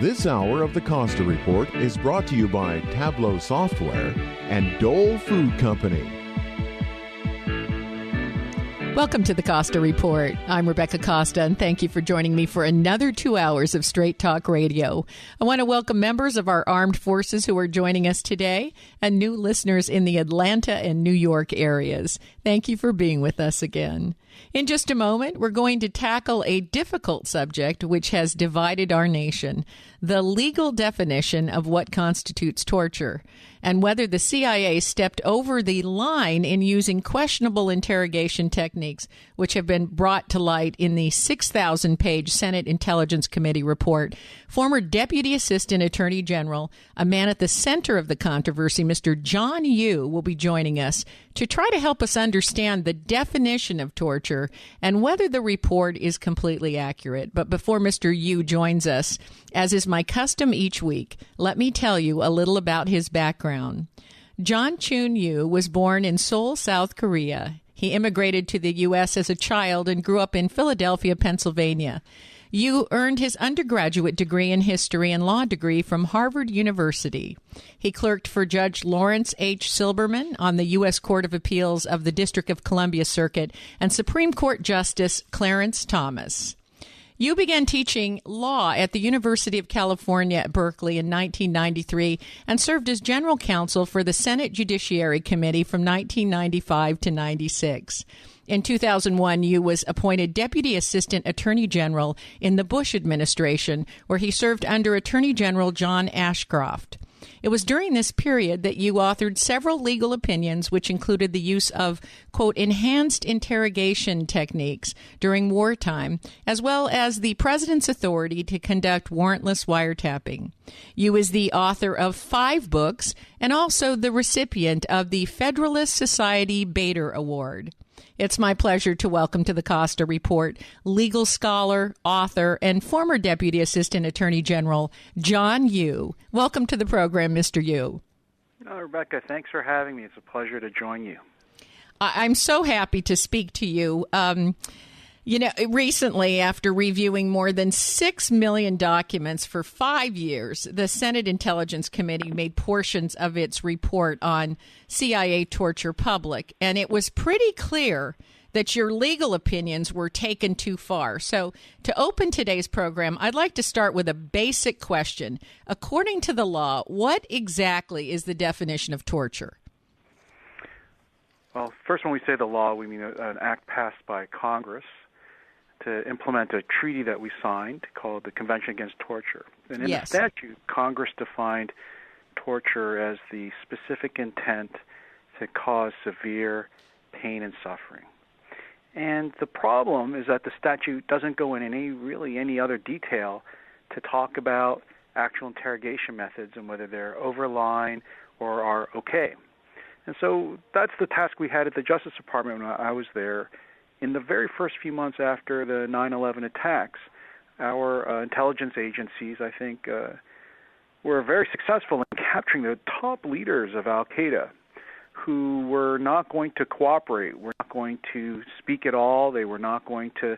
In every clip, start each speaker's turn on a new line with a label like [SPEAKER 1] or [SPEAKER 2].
[SPEAKER 1] This hour of the Costa Report is brought to you by Tableau Software and Dole Food Company.
[SPEAKER 2] Welcome to the Costa Report. I'm Rebecca Costa, and thank you for joining me for another 2 hours of Straight Talk Radio. I want to welcome members of our armed forces who are joining us today and new listeners in the Atlanta and New York areas. Thank you for being with us again. In just a moment, we're going to tackle a difficult subject which has divided our nation, the legal definition of what constitutes torture, and whether the CIA stepped over the line in using questionable interrogation techniques which have been brought to light in the 6,000-page Senate Intelligence Committee report. Former Deputy Assistant Attorney General, a man at the center of the controversy, Mr. John Yoo, will be joining us to try to help us understand the definition of torture and whether the report is completely accurate. But before Mr. Yoo joins us, as is my custom each week, let me tell you a little about his background. John Chun Yoo was born in Seoul, South Korea. He immigrated to the U.S. as a child and grew up in Philadelphia, Pennsylvania. Yoo earned his undergraduate degree in history and law degree from Harvard University. He clerked for Judge Lawrence H. Silberman on the U.S. Court of Appeals of the District of Columbia Circuit and Supreme Court Justice Clarence Thomas. Yoo began teaching law at the University of California at Berkeley in 1993 and served as general counsel for the Senate Judiciary Committee from 1995 to 96. In 2001, Yoo was appointed Deputy Assistant Attorney General in the Bush administration, where he served under Attorney General John Ashcroft. It was during this period that Yoo authored several legal opinions, which included the use of, quote, enhanced interrogation techniques during wartime, as well as the president's authority to conduct warrantless wiretapping. Yoo is the author of 5 books and also the recipient of the Federalist Society Bader Award. It's my pleasure to welcome to the Costa Report legal scholar, author, and former Deputy Assistant Attorney General John Yoo. Welcome to the program, Mr. Yoo.
[SPEAKER 3] Oh, Rebecca, thanks for having me. It's a pleasure to join you.
[SPEAKER 2] I'm so happy to speak to you. Recently, after reviewing more than 6 million documents for 5 years, the Senate Intelligence Committee made portions of its report on CIA torture public, and it was pretty clear that your legal opinions were taken too far. So to open today's program, I'd like to start with a basic question. According to the law, what exactly is the definition of torture?
[SPEAKER 3] Well, first, when we say the law, we mean an act passed by Congress to implement a treaty that we signed called the Convention Against Torture. And in the statute, Congress defined torture as the specific intent to cause severe pain and suffering. And the problem is that the statute doesn't go in any other detail to talk about actual interrogation methods and whether they're overline or are okay. And so that's the task we had at the Justice Department when I was there. In the very first few months after the 9/11 attacks, our intelligence agencies, I think, were very successful in capturing the top leaders of Al-Qaeda who were not going to cooperate, were not going to speak at all. They were not going to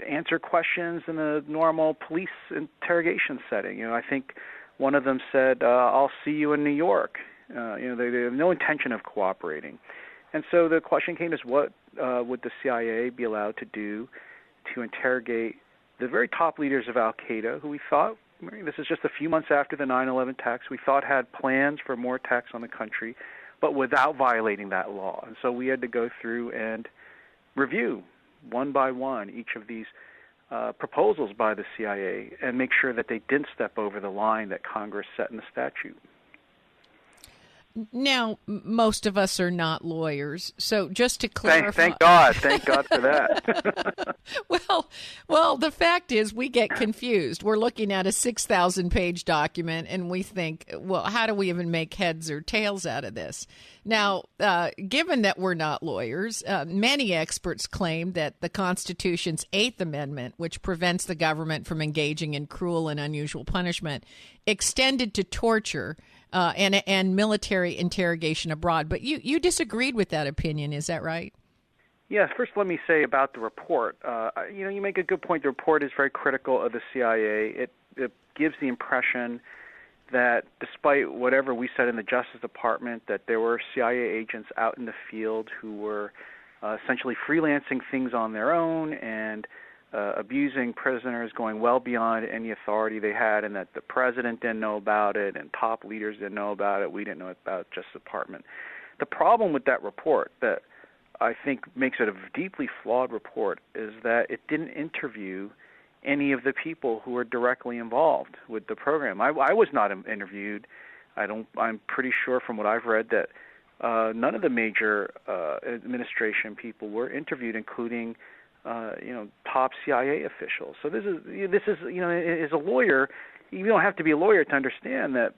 [SPEAKER 3] answer questions in a normal police interrogation setting. I think one of them said, "I'll see you in New York." They have no intention of cooperating. And so the question came is, what would the CIA be allowed to do to interrogate the very top leaders of Al-Qaeda, who we thought, this is just a few months after the 9/11 attacks, we thought had plans for more attacks on the country, but without violating that law. And so we had to go through and review one by one each of these proposals by the CIA and make sure that they didn't step over the line that Congress set in the statute.
[SPEAKER 2] Now, most of us are not lawyers, so just to clarify...
[SPEAKER 3] Thank God for that.
[SPEAKER 2] Well, the fact is we get confused. We're looking at a 6,000-page document, and we think, well, how do we even make heads or tails out of this? Now, given that we're not lawyers, many experts claim that the Constitution's 8th Amendment, which prevents the government from engaging in cruel and unusual punishment, extended to torture and military interrogation abroad. But you disagreed with that opinion, is that right?
[SPEAKER 3] Yeah, first let me say about the report. You make a good point. The report is very critical of the CIA. It gives the impression that despite whatever we said in the Justice Department, that there were CIA agents out in the field who were essentially freelancing things on their own and abusing prisoners, going well beyond any authority they had, and that the president didn't know about it and top leaders didn't know about it. We didn't know about it, Justice Department. The problem with that report that I think makes it a deeply flawed report is that it didn't interview any of the people who were directly involved with the program. I was not interviewed. I'm pretty sure from what I've read that none of the major administration people were interviewed, including top CIA officials. So this is as a lawyer, you don't have to be a lawyer to understand that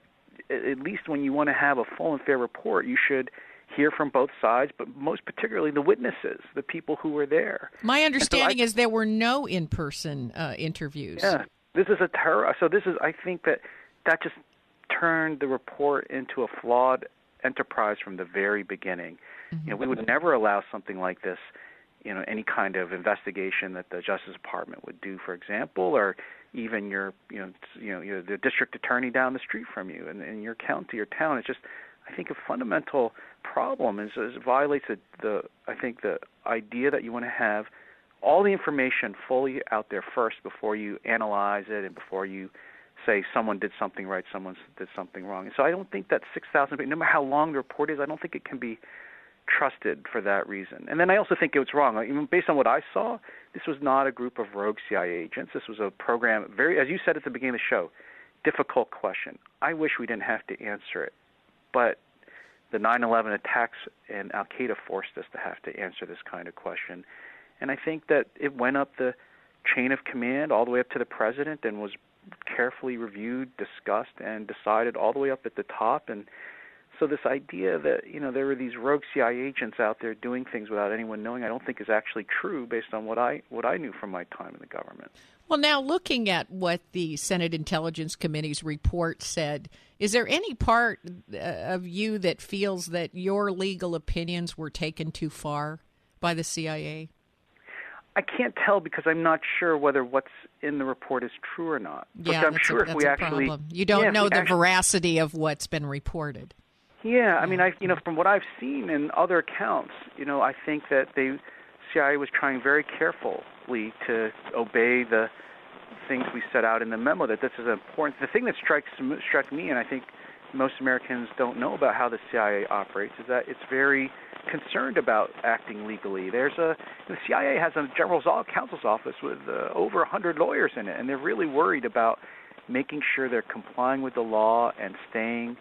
[SPEAKER 3] at least when you want to have a full and fair report, you should hear from both sides, but most particularly the witnesses, the people who were there.
[SPEAKER 2] My understanding is there were no in-person interviews.
[SPEAKER 3] Yeah, this is a terror. So I think that just turned the report into a flawed enterprise from the very beginning. Mm-hmm. We would never allow something like this, any kind of investigation that the Justice Department would do, for example, or even the district attorney down the street from you in your county or town. It's just, I think, a fundamental problem is it violates the idea that you want to have all the information fully out there first before you analyze it and before you say someone did something right, someone did something wrong. And so I don't think that 6,000 pages, no matter how long the report is, I don't think it can be trusted for that reason. And then I also think it was wrong. Even based on what I saw, this was not a group of rogue CIA agents. This was a program, as you said at the beginning of the show, difficult question. I wish we didn't have to answer it. But the 9/11 attacks and Al-Qaeda forced us to have to answer this kind of question. And I think that it went up the chain of command all the way up to the president and was carefully reviewed, discussed, and decided all the way up at the top. And so this idea that, there were these rogue CIA agents out there doing things without anyone knowing, I don't think is actually true based on what I knew from my time in the government.
[SPEAKER 2] Well, now looking at what the Senate Intelligence Committee's report said, is there any part of you that feels that your legal opinions were taken too far by the CIA?
[SPEAKER 3] I can't tell because I'm not sure whether what's in the report is true or not.
[SPEAKER 2] Yeah,
[SPEAKER 3] I'm sure if we actually
[SPEAKER 2] problem. You don't know the veracity of what's been reported.
[SPEAKER 3] Yeah, I mean, from what I've seen in other accounts, I think that the CIA was trying very carefully to obey the things we set out in the memo, that this is important. The thing that struck me, and I think most Americans don't know about how the CIA operates, is that it's very concerned about acting legally. The CIA has a general counsel's office with over 100 lawyers in it, and they're really worried about making sure they're complying with the law and staying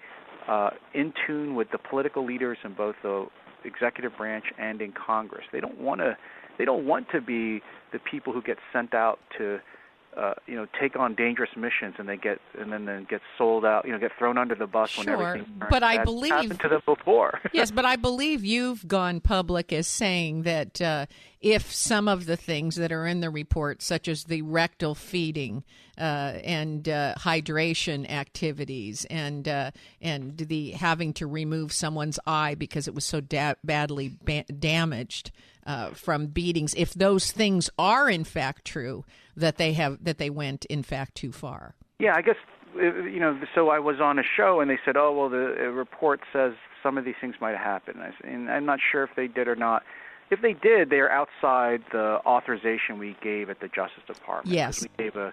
[SPEAKER 3] in tune with the political leaders in both the executive branch and in Congress. They don't want to be the people who get sent out to take on dangerous missions and then get sold out, get thrown under the bus when everything turns.
[SPEAKER 2] But I believe
[SPEAKER 3] happened to them before.
[SPEAKER 2] Yes, but I believe you've gone public as saying that if some of the things that are in the report, such as the rectal feeding and hydration activities and the having to remove someone's eye because it was so badly damaged from beatings, if those things are in fact true, that they went in fact too far.
[SPEAKER 3] Yeah, I guess so I was on a show and they said, oh well, the report says some of these things might have happened, and I'm not sure if they did or not. If they did, they're outside the authorization we gave at the Justice Department.
[SPEAKER 2] Yes,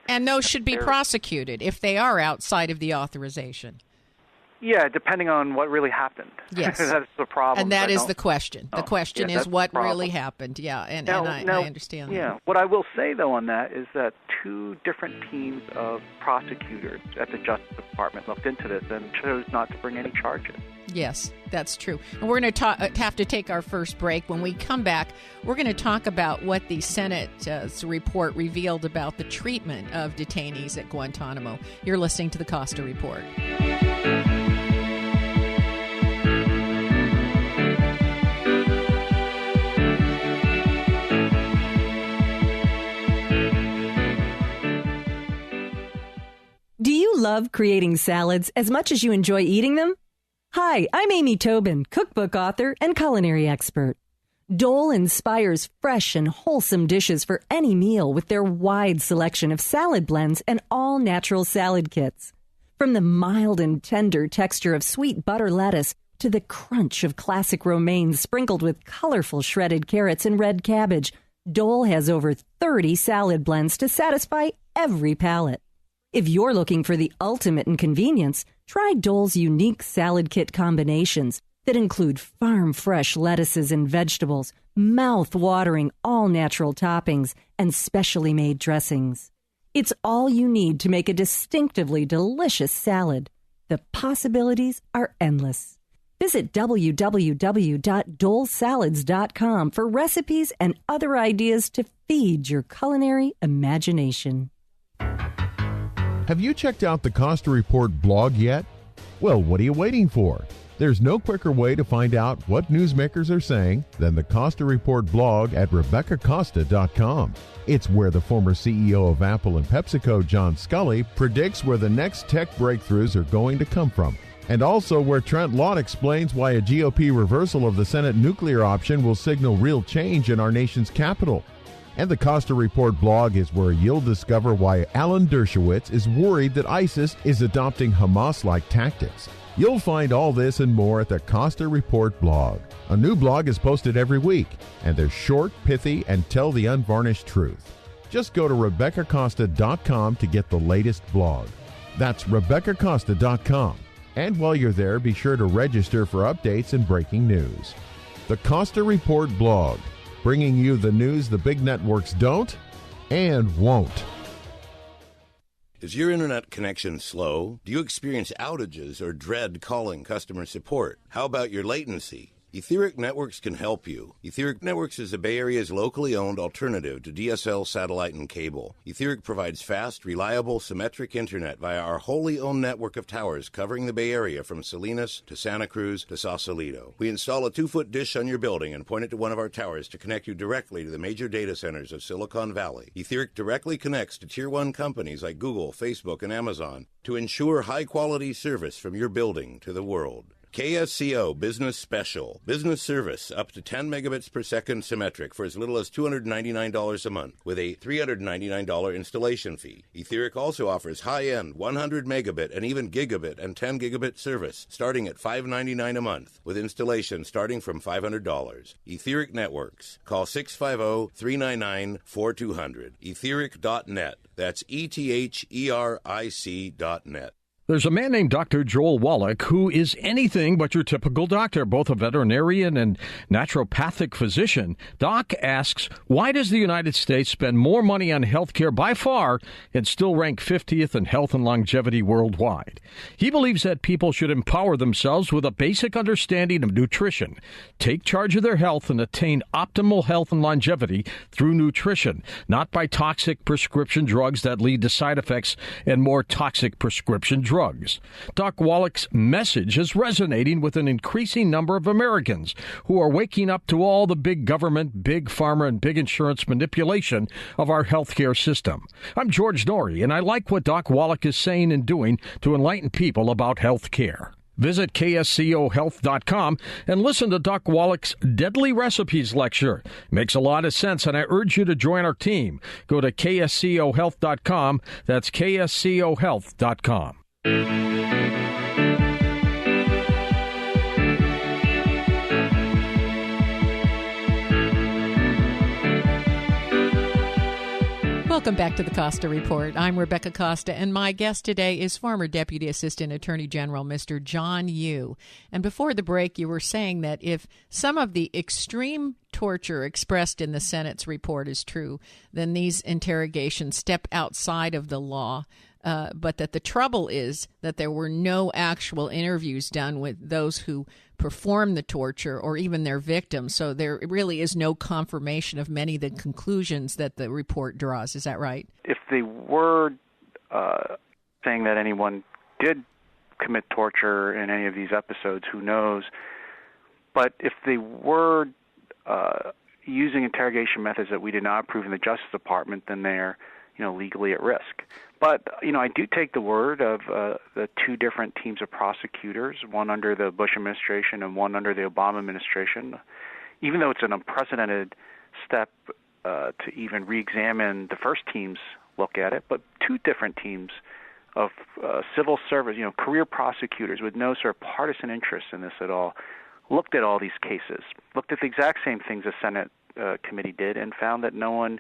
[SPEAKER 2] and those should be prosecuted if they are outside of the authorization.
[SPEAKER 3] Yeah, depending on what really happened.
[SPEAKER 2] Yes.
[SPEAKER 3] That's the problem.
[SPEAKER 2] And that is the question. The question is what really happened. Yeah, and I understand that.
[SPEAKER 3] Yeah. What I will say, though, on that is that two different teams of prosecutors at the Justice Department looked into this and chose not to bring any charges.
[SPEAKER 2] Yes, that's true. And we're going to have to take our first break. When we come back, we're going to talk about what the Senate's report revealed about the treatment of detainees at Guantanamo. You're listening to the Costa Report.
[SPEAKER 4] Do you love creating salads as much as you enjoy eating them? Hi, I'm Amy Tobin, cookbook author and culinary expert. Dole inspires fresh and wholesome dishes for any meal with their wide selection of salad blends and all-natural salad kits. From the mild and tender texture of sweet butter lettuce to the crunch of classic romaine sprinkled with colorful shredded carrots and red cabbage, Dole has over 30 salad blends to satisfy every palate. If you're looking for the ultimate in convenience, try Dole's unique salad kit combinations that include farm-fresh lettuces and vegetables, mouth-watering all-natural toppings, and specially made dressings. It's all you need to make a distinctively delicious salad. The possibilities are endless. Visit www.dolesalads.com for recipes and other ideas to feed your culinary imagination.
[SPEAKER 1] Have you checked out the Costa Report blog yet? Well, what are you waiting for? There's no quicker way to find out what newsmakers are saying than the Costa Report blog at RebeccaCosta.com. It's where the former CEO of Apple and PepsiCo, John Scully, predicts where the next tech breakthroughs are going to come from. And also where Trent Lott explains why a GOP reversal of the Senate nuclear option will signal real change in our nation's capital. And the Costa Report blog is where you'll discover why Alan Dershowitz is worried that ISIS is adopting Hamas-like tactics. You'll find all this and more at the Costa Report blog. A new blog is posted every week, and they're short, pithy, and tell the unvarnished truth. Just go to RebeccaCosta.com to get the latest blog. That's RebeccaCosta.com. And while you're there, be sure to register for updates and breaking news. The Costa Report blog, bringing you the news the big networks don't and won't.
[SPEAKER 5] Is your internet connection slow? Do you experience outages or dread calling customer support? How about your latency? Etheric Networks can help you. Etheric Networks is the Bay Area's locally owned alternative to DSL satellite and cable. Etheric provides fast, reliable, symmetric internet via our wholly owned network of towers covering the Bay Area from Salinas to Santa Cruz to Sausalito. We install a 2-foot dish on your building and point it to one of our towers to connect you directly to the major data centers of Silicon Valley. Etheric directly connects to Tier 1 companies like Google, Facebook, and Amazon to ensure high-quality service from your building to the world. KSCO Business Special. Business service up to 10 megabits per second symmetric for as little as $299 a month with a $399 installation fee. Etheric also offers high-end 100 megabit and even gigabit and 10 gigabit service starting at $599 a month with installation starting from $500. Etheric Networks. Call 650-399-4200. Etheric.net. That's ETHERIC.net.
[SPEAKER 6] There's a man named Dr. Joel Wallach who is anything but your typical doctor, both a veterinarian and naturopathic physician. Doc asks, why does the United States spend more money on health care by far and still rank 50th in health and longevity worldwide? He believes that people should empower themselves with a basic understanding of nutrition, take charge of their health, and attain optimal health and longevity through nutrition, not by toxic prescription drugs that lead to side effects and more toxic prescription drugs. Doc Wallach's message is resonating with an increasing number of Americans who are waking up to all the big government, big pharma, and big insurance manipulation of our healthcare system. I'm George Norrie, and I like what Doc Wallach is saying and doing to enlighten people about health care. Visit kscohealth.com and listen to Doc Wallach's Deadly Recipes lecture. Makes a lot of sense, and I urge you to join our team. Go to kscohealth.com. That's kscohealth.com.
[SPEAKER 2] Welcome back to the Costa Report. I'm Rebecca Costa, and my guest today is former Deputy Assistant Attorney General, Mr. John Yoo. And before the break, you were saying that if some of the extreme torture expressed in the Senate's report is true, then these interrogations step outside of the law. But that the trouble is that there were no actual interviews done with those who performed the torture or even their victims. So there really is no confirmation of many of the conclusions that the report draws. Is that right?
[SPEAKER 3] If they were saying that anyone did commit torture in any of these episodes, who knows? But if they were using interrogation methods that we did not approve in the Justice Department, then they're legally at risk. But, I do take the word of the two different teams of prosecutors, one under the Bush administration and one under the Obama administration. even though it's an unprecedented step to even re-examine the first team's look at it, but two different teams of civil service, career prosecutors with no sort of partisan interest in this at all, looked at all these cases, looked at the exact same things the Senate committee did, and found that no one,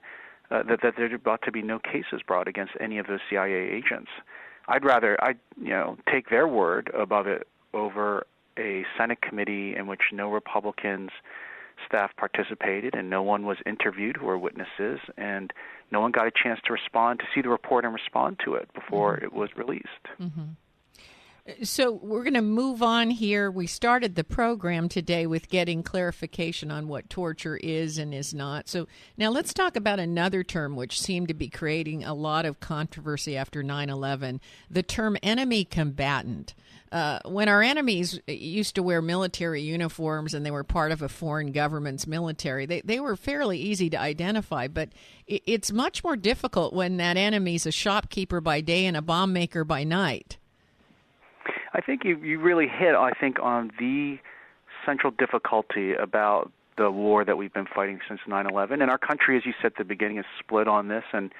[SPEAKER 3] that there ought to be no cases brought against any of those CIA agents. I'd take their word above it over a Senate committee in which no Republicans staff participated and no one was interviewed who were witnesses, and no one got a chance to respond, to see the report and respond to it before it was released.
[SPEAKER 2] So we're going to move on here. We started the program today with getting clarification on what torture is and is not. So now let's talk about another term which seemed to be creating a lot of controversy after 9/11, the term enemy combatant. When our enemies used to wear military uniforms and they were part of a foreign government's military, they were fairly easy to identify, but it's much more difficult when that enemy's a shopkeeper by day and a bomb maker by night.
[SPEAKER 3] I think you really hit, on the central difficulty about the war that we've been fighting since 9/11. And our country, as you said at the beginning, is split on this, and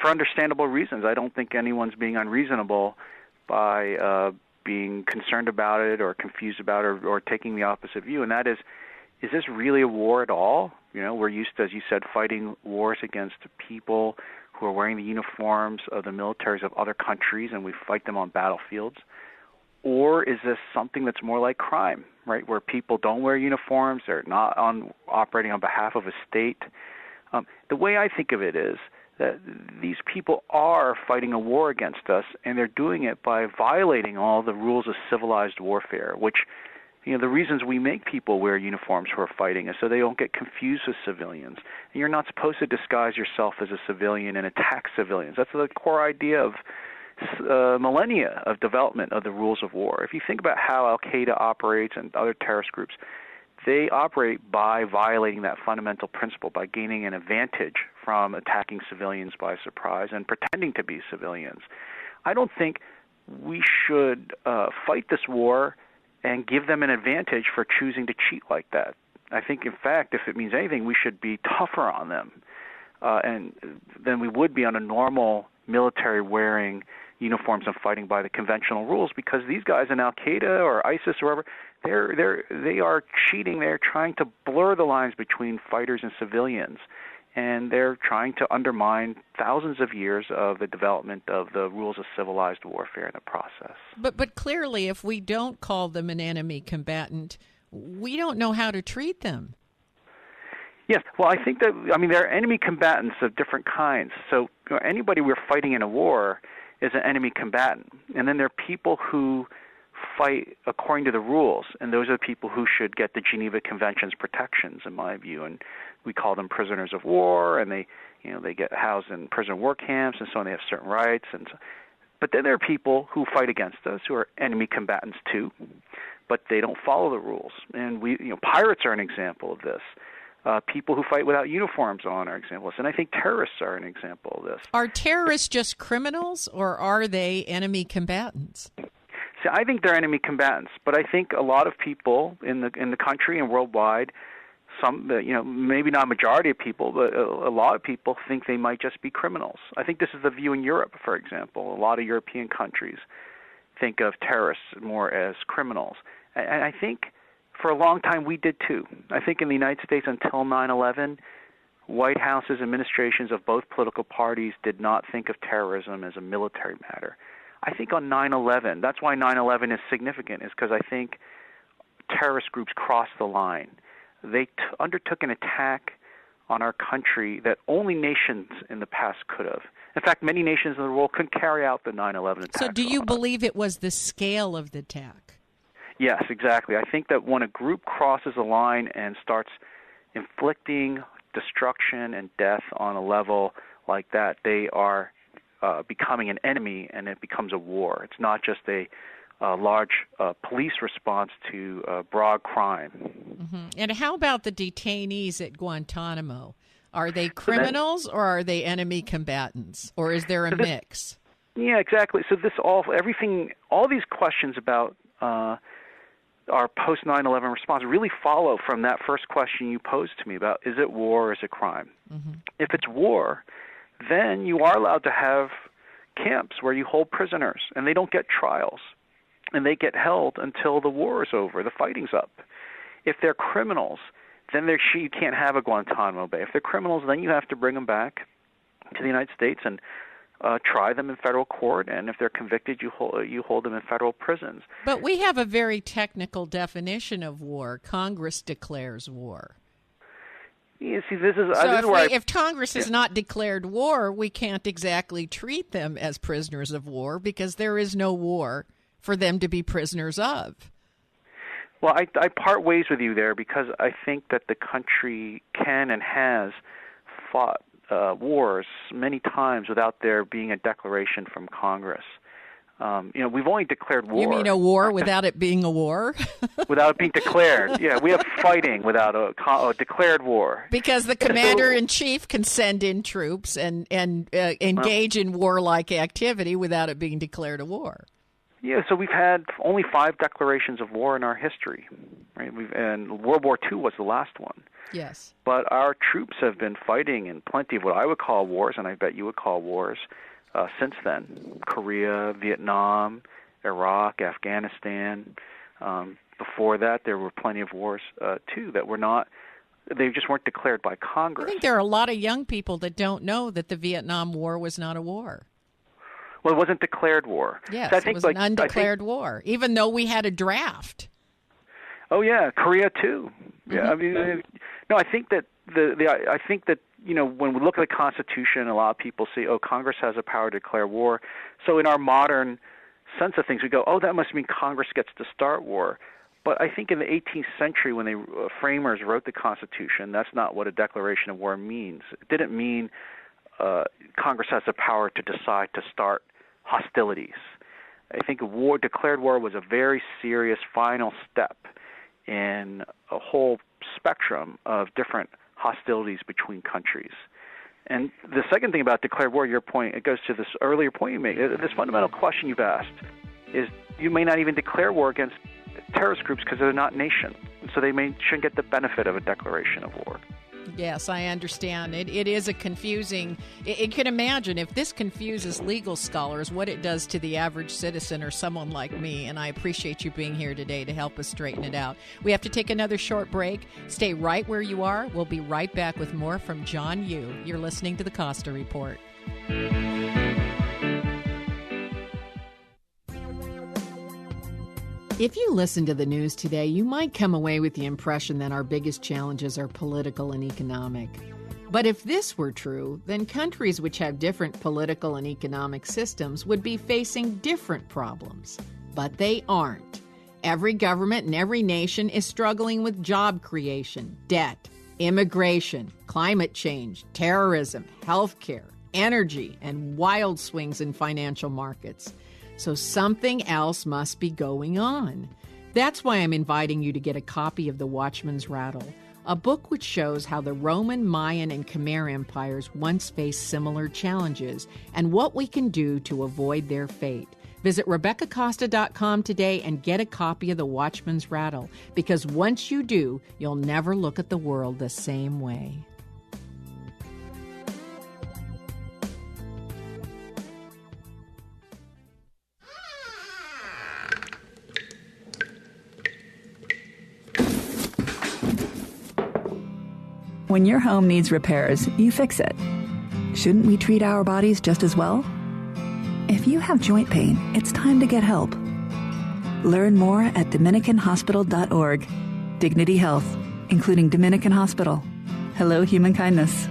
[SPEAKER 3] for understandable reasons. I don't think anyone's being unreasonable by being concerned about it or confused about it or taking the opposite view, and that is this really a war at all? We're used to, as you said, fighting wars against people who are wearing the uniforms of the militaries of other countries, and we fight them on battlefields. Or is this something that's more like crime, right, where people don't wear uniforms, they're not operating on behalf of a state? The way I think of it is that these people are fighting a war against us, and they're doing it by violating all the rules of civilized warfare, which, the reasons we make people wear uniforms who are fighting is so they don't get confused with civilians. And you're not supposed to disguise yourself as a civilian and attack civilians. That's the core idea of millennia of development of the rules of war. If you think about how Al-Qaeda operates and other terrorist groups, they operate by violating that fundamental principle, by gaining an advantage from attacking civilians by surprise and pretending to be civilians. I don't think we should fight this war and give them an advantage for choosing to cheat like that. I think, in fact, if it means anything, we should be tougher on them than we would be on a normal military wearing uniforms and fighting by the conventional rules, because these guys in Al-Qaeda or ISIS or whatever, they are cheating. They're trying to blur the lines between fighters and civilians, and they're trying to undermine thousands of years of the development of the rules of civilized warfare in the process.
[SPEAKER 2] But clearly, if we don't call them an enemy combatant, we don't know how to treat them.
[SPEAKER 3] Yes, well, I think that, there are enemy combatants of different kinds. So anybody we're fighting in a war is an enemy combatant. And then there are people who fight according to the rules, and those are the people who should get the Geneva Conventions protections, in my view. And we call them prisoners of war, and they get housed in prison work camps and so on. They have certain rights. But then there are people who fight against us who are enemy combatants too, but they don't follow the rules. And pirates are an example of this. People who fight without uniforms on are examples, and I think terrorists are an example of this.
[SPEAKER 2] Are terrorists just criminals, or are they enemy combatants?
[SPEAKER 3] See, I think they're enemy combatants, but I think a lot of people in the country and worldwide, maybe not a majority of people, but a lot of people think they might just be criminals. I think this is the view in Europe, for example. A lot of European countries think of terrorists more as criminals, and I think for a long time we did too. I think in the United States until 9/11, White Houses, administrations of both political parties did not think of terrorism as a military matter. I think on 9/11, that's why 9/11 is significant, is because I think terrorist groups crossed the line. They undertook an attack on our country that only nations in the past could have. In fact, many nations in the world couldn't carry out the 9/11 attack.
[SPEAKER 2] So do you believe it was the scale of the attack?
[SPEAKER 3] Yes, exactly. I think that when a group crosses a line and starts inflicting destruction and death on a level like that, they are becoming an enemy, and it becomes a war. It's not just a large police response to broad crime.
[SPEAKER 2] Mm-hmm. And how about the detainees at Guantanamo? Are they criminals or are they enemy combatants, or is there a mix?
[SPEAKER 3] Yeah, exactly. So all these questions about our post 9/11 response really follow from that first question you posed to me about, is it war or is it crime? Mm-hmm. If it's war, then you are allowed to have camps where you hold prisoners, and they don't get trials, and they get held until the war is over, the fighting's up. If they're criminals, then you can't have a Guantanamo Bay. If they're criminals, then you have to bring them back to the United States and try them in federal court, and if they're convicted, you hold them in federal prisons.
[SPEAKER 2] But we have a very technical definition of war. Congress declares war.
[SPEAKER 3] You see, this is
[SPEAKER 2] if Congress has not declared war, we can't exactly treat them as prisoners of war because there is no war for them to be prisoners of.
[SPEAKER 3] Well, I part ways with you there because I think that the country can and has fought wars many times without there being a declaration from Congress. We've only declared war.
[SPEAKER 2] You mean a war without it being a war?
[SPEAKER 3] Without it being declared. Yeah, we have fighting without a declared war.
[SPEAKER 2] Because the commander-in-chief can send in troops and engage in warlike activity without it being declared a war.
[SPEAKER 3] Yeah, so we've had only 5 declarations of war in our history, right? And World War II was the last one.
[SPEAKER 2] Yes.
[SPEAKER 3] But our troops have been fighting in plenty of what I would call wars, and I bet you would call wars, since then. Korea, Vietnam, Iraq, Afghanistan. Before that, there were plenty of wars, too, that were not, they just weren't declared by Congress.
[SPEAKER 2] I think there are a lot of young people that don't know that the Vietnam War was not a war.
[SPEAKER 3] Well, it wasn't declared war.
[SPEAKER 2] Yes, it was an undeclared war, even though we had a draft.
[SPEAKER 3] Oh yeah, Korea too. Yeah, mm-hmm. I think that I think that when we look at the Constitution, a lot of people say, oh, Congress has the power to declare war. So in our modern sense of things, we go, oh, that must mean Congress gets to start war. But I think in the 18th century, when the framers wrote the Constitution, that's not what a declaration of war means. It didn't mean Congress has the power to decide to start hostilities. I think declared war was a very serious final step in a whole spectrum of different hostilities between countries. And the second thing about declared war, your point, it goes to this earlier point you made. This fundamental question you've asked is you may not even declare war against terrorist groups because they're not nations, so they shouldn't get the benefit of a declaration of war.
[SPEAKER 2] Yes, I understand. It is a confusing... You can imagine if this confuses legal scholars, what it does to the average citizen or someone like me, and I appreciate you being here today to help us straighten it out. We have to take another short break. Stay right where you are. We'll be right back with more from John Yoo. You're listening to the Costa Report. If you listen to the news today, you might come away with the impression that our biggest challenges are political and economic. But if this were true, then countries which have different political and economic systems would be facing different problems. But they aren't. Every government and every nation is struggling with job creation, debt, immigration, climate change, terrorism, healthcare, energy, and wild swings in financial markets. So something else must be going on. That's why I'm inviting you to get a copy of The Watchman's Rattle, a book which shows how the Roman, Mayan, and Khmer empires once faced similar challenges and what we can do to avoid their fate. Visit RebeccaCosta.com today and get a copy of The Watchman's Rattle, because once you do, you'll never look at the world the same way.
[SPEAKER 7] When your home needs repairs, you fix it. Shouldn't we treat our bodies just as well? If you have joint pain, it's time to get help. Learn more at DominicanHospital.org. Dignity Health, including Dominican Hospital. Hello, human kindness.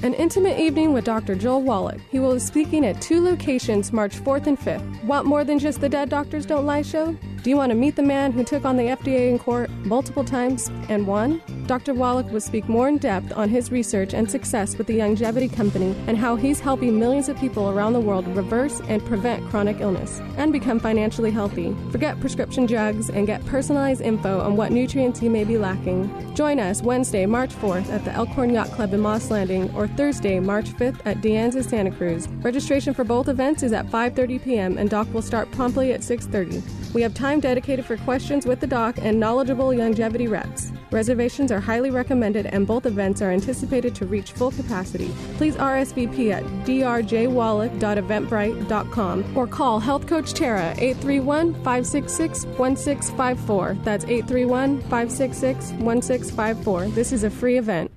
[SPEAKER 8] An intimate evening with Dr. Joel Wallach. He will be speaking at 2 locations March 4th and 5th. Want more than just the Dead Doctors Don't Lie show? Do you want to meet the man who took on the FDA in court multiple times and won? Dr. Wallach will speak more in depth on his research and success with the Longevity Company and how he's helping millions of people around the world reverse and prevent chronic illness and become financially healthy. Forget prescription drugs and get personalized info on what nutrients you may be lacking. Join us Wednesday, March 4th at the Elkhorn Yacht Club in Moss Landing or Thursday, March 5th at Deanne's in Santa Cruz. Registration for both events is at 5:30 p.m. and doc will start promptly at 6:30. We have time dedicated for questions with the doc and knowledgeable longevity reps. Reservations are highly recommended and both events are anticipated to reach full capacity. Please RSVP at drjwallach.eventbrite.com or call Health Coach Tara 831-566-1654. That's 831-566-1654. This is a free event.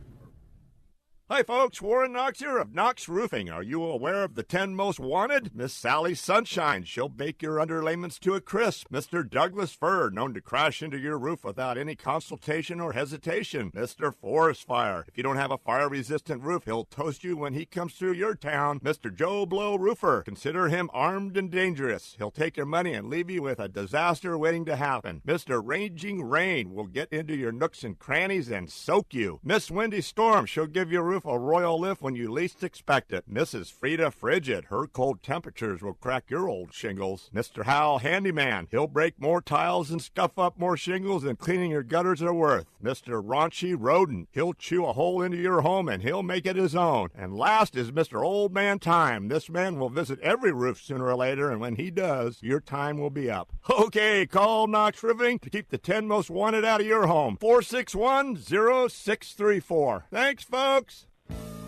[SPEAKER 9] Hi, folks. Warren Knox here of Knox Roofing. Are you aware of the 10 most wanted? Miss Sally Sunshine. She'll bake your underlayments to a crisp. Mr. Douglas Fir, known to crash into your roof without any consultation or hesitation. Mr. Forest Fire. If you don't have a fire-resistant roof, he'll toast you when he comes through your town. Mr. Joe Blow Roofer. Consider him armed and dangerous. He'll take your money and leave you with a disaster waiting to happen. Mr. Raging Rain will get into your nooks and crannies and soak you. Miss Windy Storm. She'll give your roof a royal lift when you least expect it. Mrs. Frida Frigid, her cold temperatures will crack your old shingles. Mr. Hal Handyman, he'll break more tiles and scuff up more shingles than cleaning your gutters are worth. Mr. Raunchy Rodent, he'll chew a hole into your home and he'll make it his own. And last is Mr. Old Man Time. This man will visit every roof sooner or later, and when he does, your time will be up. Okay, call Knox Roofing to keep the 10 most wanted out of your home. 461-0634. Thanks, folks.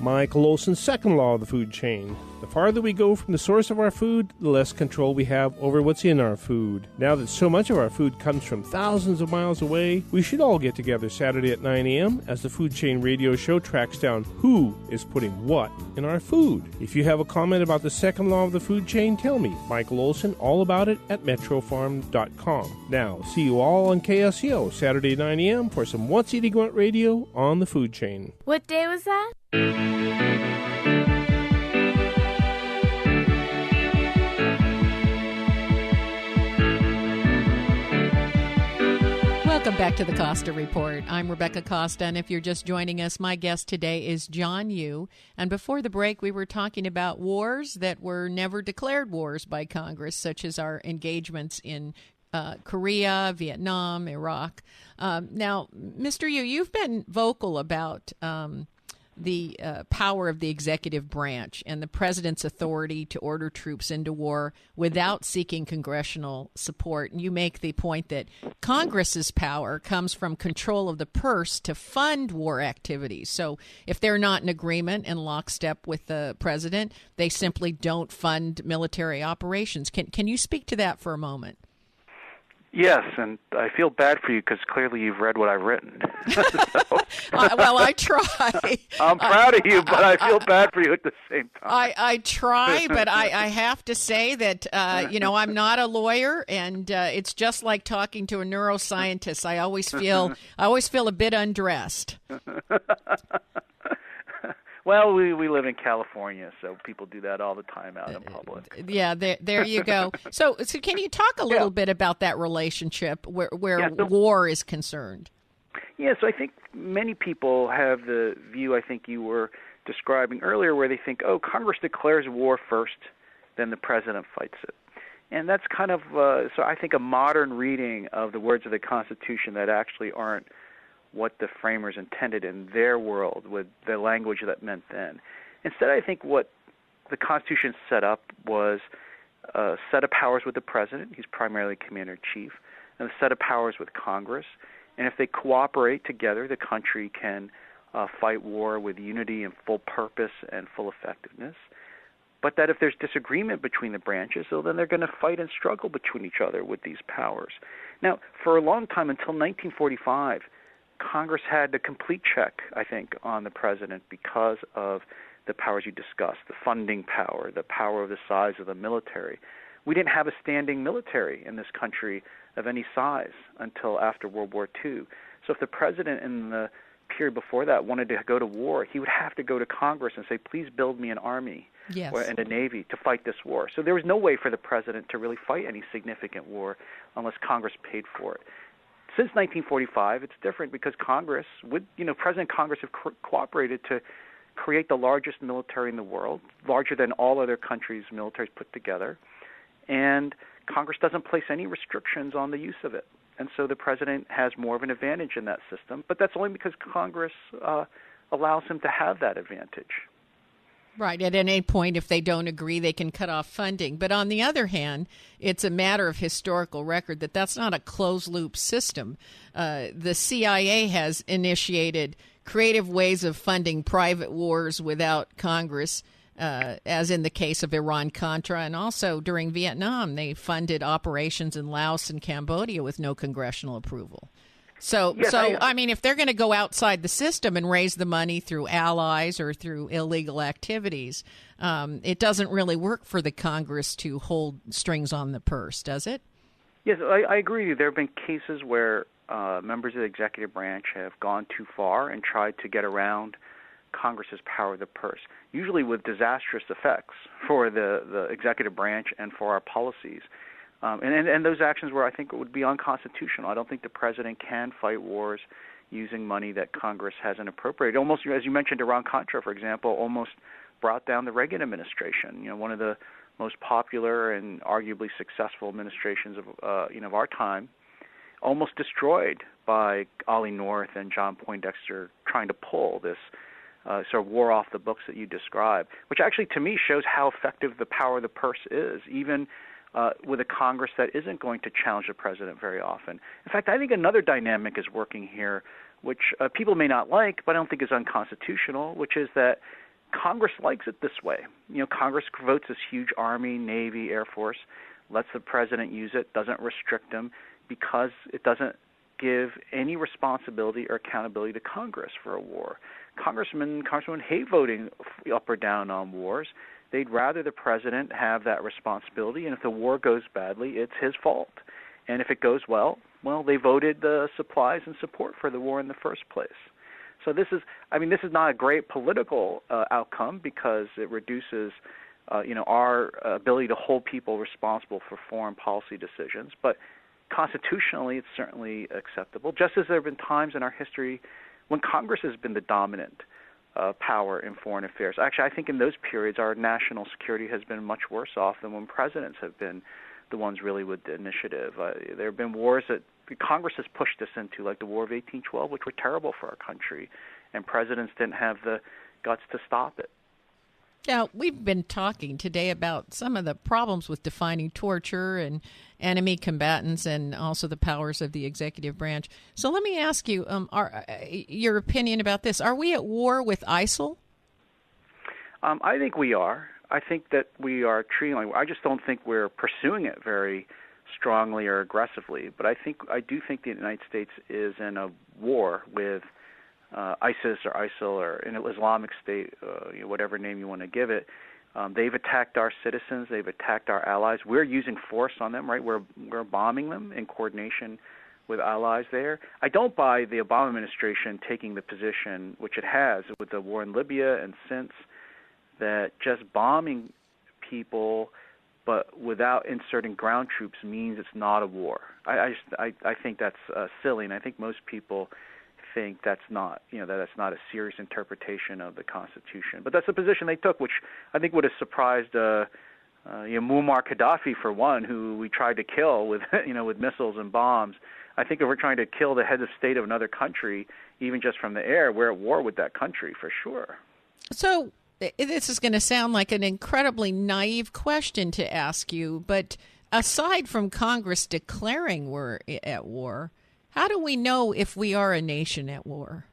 [SPEAKER 10] Michael Olson's second law of the food chain. The farther we go from the source of our food, the less control we have over what's in our food. Now that so much of our food comes from thousands of miles away, we should all get together Saturday at 9 a.m. as the Food Chain Radio Show tracks down who is putting what in our food. If you have a comment about the second law of the food chain, tell me. Michael Olson, all about it at metrofarm.com. Now, see you all on KSCO Saturday 9 a.m. for some What's Eating What Radio on the food chain.
[SPEAKER 11] What day was that?
[SPEAKER 2] Welcome back to the Costa Report. I'm Rebecca Costa, and if you're just joining us, my guest today is John Yoo. And before the break, we were talking about wars that were never declared wars by Congress, such as our engagements in Korea, Vietnam, Iraq. Now, Mr. Yoo, you've been vocal about the power of the executive branch and the president's authority to order troops into war without seeking congressional support. And you make the point that Congress's power comes from control of the purse to fund war activities. So if they're not in agreement and lockstep with the president, they simply don't fund military operations. Can you speak to that for a moment?
[SPEAKER 3] Yes, and I feel bad for you because clearly you've read what I've written.
[SPEAKER 2] Well, I try.
[SPEAKER 3] I'm proud of you, but I feel bad for you at the same time.
[SPEAKER 2] I try, but I have to say that, I'm not a lawyer, and it's just like talking to a neuroscientist. I always feel a bit undressed.
[SPEAKER 3] Well, we live in California, so people do that all the time out in public.
[SPEAKER 2] Yeah, there you go. So can you talk a little bit about that relationship where war is concerned?
[SPEAKER 3] Yeah, so I think many people have the view I think you were describing earlier where they think, Congress declares war first, then the president fights it. And that's kind of, so I think a modern reading of the words of the Constitution that actually aren't what the framers intended in their world with the language that meant then. Instead, I think what the Constitution set up was a set of powers with the president. He's primarily commander-in-chief, and a set of powers with Congress. And if they cooperate together, the country can fight war with unity and full purpose and full effectiveness. But that if there's disagreement between the branches, so then they're going to fight and struggle between each other with these powers. Now, for a long time, until 1945, Congress had a complete check, I think, on the president because of the powers you discussed, the funding power, the power of the size of the military. We didn't have a standing military in this country of any size until after World War II. So if the president in the period before that wanted to go to war, he would have to go to Congress and say, please build me an army and a navy to fight this war. So there was no way for the president to really fight any significant war unless Congress paid for it. Since 1945, it's different because Congress, President Congress have cooperated to create the largest military in the world, larger than all other countries' militaries put together, and Congress doesn't place any restrictions on the use of it. And so the president has more of an advantage in that system, but that's only because Congress allows him to have that advantage.
[SPEAKER 2] Right. At any point, if they don't agree, they can cut off funding. But on the other hand, it's a matter of historical record that that's not a closed-loop system. The CIA has initiated creative ways of funding private wars without Congress, as in the case of Iran-Contra, and also during Vietnam, they funded operations in Laos and Cambodia with no congressional approval. So I mean, if they're going to go outside the system and raise the money through allies or through illegal activities, it doesn't really work for the Congress to hold strings on the purse, does it?
[SPEAKER 3] Yes, I agree with you. There have been cases where members of the executive branch have gone too far and tried to get around Congress's power of the purse, usually with disastrous effects for the executive branch and for our policies. And those actions where I think it would be unconstitutional. I don't think the president can fight wars using money that Congress hasn't appropriated. Almost, as you mentioned, Iran-Contra, for example, almost brought down the Reagan administration. One of the most popular and arguably successful administrations of our time, almost destroyed by Ollie North and John Poindexter trying to pull this sort of war off the books that you describe, which actually to me shows how effective the power of the purse is, even with a Congress that isn't going to challenge the president very often. In fact, I think another dynamic is working here, which people may not like, but I don't think is unconstitutional, which is that Congress likes it this way. Congress votes this huge Army, Navy, Air Force, lets the president use it, doesn't restrict him, because it doesn't give any responsibility or accountability to Congress for a war. Congresswomen hate voting up or down on wars. They'd rather the president have that responsibility, and if the war goes badly, it's his fault. And if it goes well, they voted the supplies and support for the war in the first place. So this is not a great political outcome because it reduces, our ability to hold people responsible for foreign policy decisions. But constitutionally, it's certainly acceptable, just as there have been times in our history when Congress has been the dominant power in foreign affairs. Actually, I think in those periods our national security has been much worse off than when presidents have been the ones really with the initiative. There have been wars that Congress has pushed us into, like the War of 1812, which were terrible for our country, and presidents didn't have the guts to stop it.
[SPEAKER 2] Now, we've been talking today about some of the problems with defining torture and enemy combatants and also the powers of the executive branch. So let me ask you your opinion about this. Are we at war with ISIL?
[SPEAKER 3] I think we are. I think that we are treating it. I just don't think we're pursuing it very strongly or aggressively. But I do think the United States is in a war with ISIS or ISIL or an Islamic State, whatever name you want to give it. They've attacked our citizens. They've attacked our allies. We're using force on them, right? We're bombing them in coordination with allies there. I don't buy the Obama administration taking the position, which it has with the war in Libya and since, that just bombing people but without inserting ground troops means it's not a war. I think that's silly, and I think most people think that's not, that's not a serious interpretation of the Constitution. But that's the position they took, which I think would have surprised Muammar Gaddafi, for one, who we tried to kill with with missiles and bombs. I think if we're trying to kill the head of state of another country, even just from the air, we're at war with that country for sure.
[SPEAKER 2] So this is going to sound like an incredibly naive question to ask you, but aside from Congress declaring we're at war, how do we know if we are a nation at war?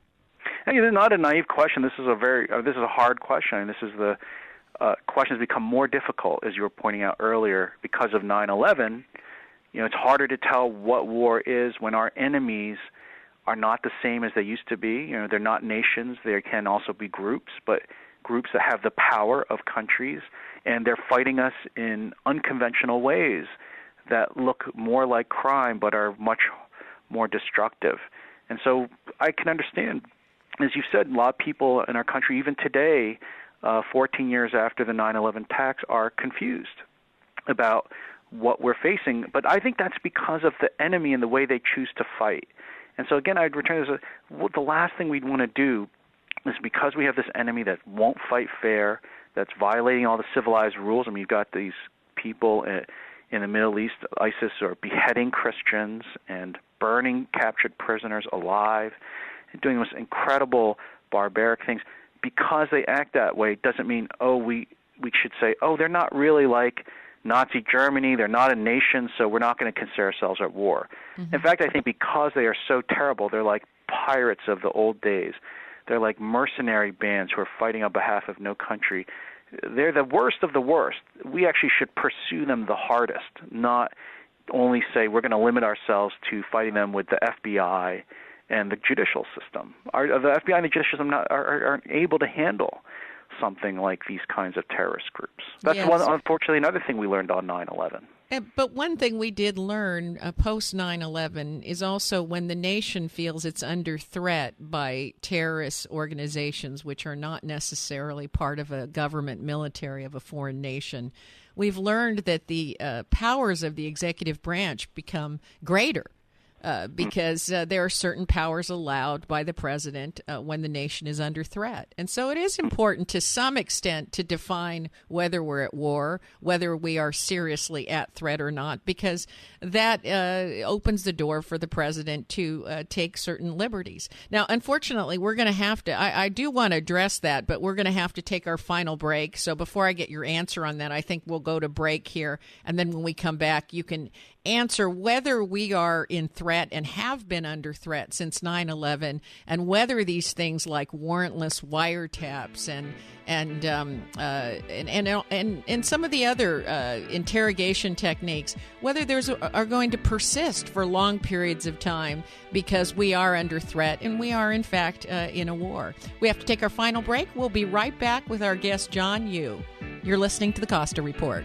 [SPEAKER 3] Hey, this is not a naive question. This is a hard question. And this is the question has become more difficult, as you were pointing out earlier, because of 9/11. It's harder to tell what war is when our enemies are not the same as they used to be. They're not nations. They can also be groups, but groups that have the power of countries, and they're fighting us in unconventional ways that look more like crime but are much more destructive. And so I can understand as you've said, a lot of people in our country, even today, 14 years after the 9/11 attacks, are confused about what we're facing. But I think that's because of the enemy and the way they choose to fight. And so again, I'd return to the last thing we'd want to do is, because we have this enemy that won't fight fair, that's violating all the civilized rules. I mean, you've got these people in the Middle East, ISIS, are beheading Christians and burning captured prisoners alive and doing those incredible barbaric things. Because they act that way doesn't mean, we should say, they're not really like Nazi Germany, they're not a nation, so we're not going to consider ourselves at war. Mm-hmm. In fact, I think because they are so terrible, they're like pirates of the old days. They're like mercenary bands who are fighting on behalf of no country. They're the worst of the worst. We actually should pursue them the hardest, not only say we're going to limit ourselves to fighting them with the FBI and the judicial system. The FBI and the judicial system aren't able to handle something like these kinds of terrorist groups. That's unfortunately another thing we learned on 9/11.
[SPEAKER 2] But one thing we did learn post 9/11 is also when the nation feels it's under threat by terrorist organizations, which are not necessarily part of a government military of a foreign nation, we've learned that the powers of the executive branch become greater. Because there are certain powers allowed by the president when the nation is under threat. And so it is important to some extent to define whether we're at war, whether we are seriously at threat or not, because that opens the door for the president to take certain liberties. Now, unfortunately, we're going to have to, I do want to address that, but we're going to have to take our final break. So before I get your answer on that, I think we'll go to break here. And then when we come back, you can answer whether we are in threat and have been under threat since 9/11, and whether these things like warrantless wiretaps and some of the other interrogation techniques, whether those are going to persist for long periods of time because we are under threat and we are in fact in a war. We have to take our final break. We'll be right back with our guest John Yoo. You're listening to the Costa Report.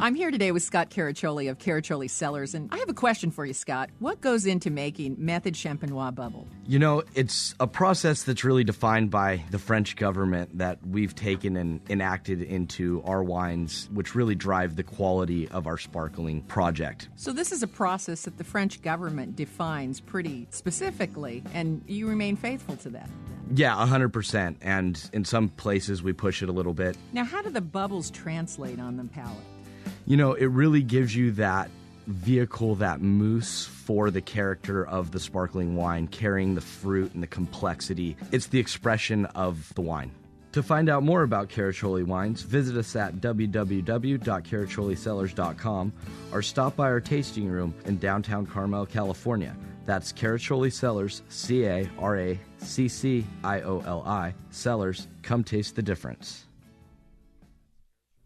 [SPEAKER 2] I'm here today with Scott Caraccioli of Caraccioli Cellars, and I have a question for you, Scott. What goes into making Method Champenois bubble?
[SPEAKER 11] You know, it's a process that's really defined by the French government that we've taken and enacted into our wines, which really drive the quality of our sparkling project.
[SPEAKER 2] So this is a process that the French government defines pretty specifically, and you remain faithful to that?
[SPEAKER 11] Yeah, 100%. And in some places we push it a little bit.
[SPEAKER 2] Now, how do the bubbles translate on the palate?
[SPEAKER 11] You know, it really gives you that vehicle, that mousse for the character of the sparkling wine, carrying the fruit and the complexity. It's the expression of the wine. To find out more about Caraccioli wines, visit us at www.caracciolicellars.com or stop by our tasting room in downtown Carmel, California. That's Caraccioli Cellars, CARACCIOLI, Cellars. Come taste the difference.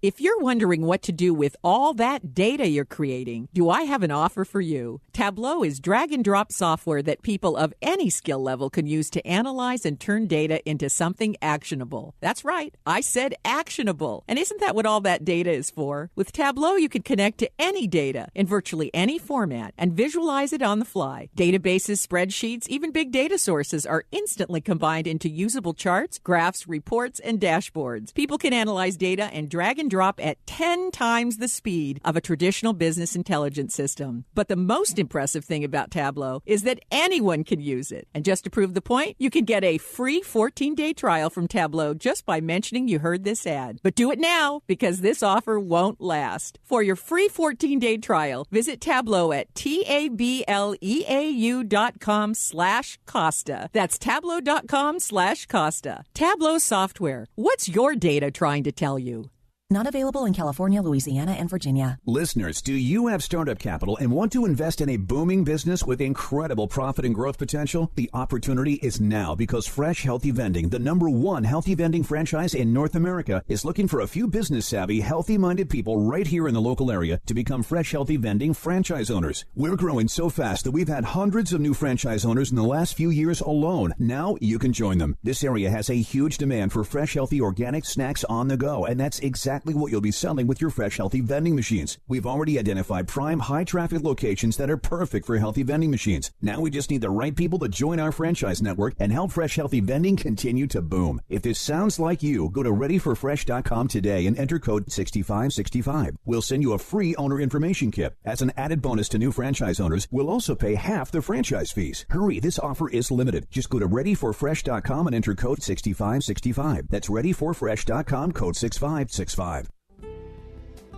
[SPEAKER 2] If you're wondering what to do with all that data you're creating, do I have an offer for you? Tableau is drag-and-drop software that people of any skill level can use to analyze and turn data into something actionable. That's right, I said actionable. And isn't that what all that data is for? With Tableau, you can connect to any data in virtually any format and visualize it on the fly. Databases, spreadsheets, even big data sources are instantly combined into usable charts, graphs, reports, and dashboards. People can analyze data and drag and drop at 10 times the speed of a traditional business intelligence system. But the most impressive thing about Tableau is that anyone can use it. And just to prove the point, you can get a free 14-day trial from Tableau just by mentioning you heard this ad. But do it now, because this offer won't last. For your free 14-day trial, visit Tableau at tableau.com/Costa. That's tableau.com/Costa. Tableau software. What's your data trying to tell you?
[SPEAKER 12] Not available in California, Louisiana, and Virginia.
[SPEAKER 13] Listeners, do you have startup capital and want to invest in a booming business with incredible profit and growth potential? The opportunity is now because Fresh Healthy Vending, the #1 healthy vending franchise in North America, is looking for a few business-savvy, healthy-minded people right here in the local area to become Fresh Healthy Vending franchise owners. We're growing so fast that we've had hundreds of new franchise owners in the last few years alone. Now you can join them. This area has a huge demand for fresh, healthy, organic snacks on the go, and that's exactly what you'll be selling with your Fresh Healthy Vending machines. We've already identified prime high-traffic locations that are perfect for healthy vending machines. Now we just need the right people to join our franchise network and help Fresh Healthy Vending continue to boom. If this sounds like you, go to readyforfresh.com today and enter code 6565. We'll send you a free owner information kit. As an added bonus to new franchise owners, we'll also pay half the franchise fees. Hurry, this offer is limited. Just go to readyforfresh.com and enter code 6565. That's readyforfresh.com, code 6565.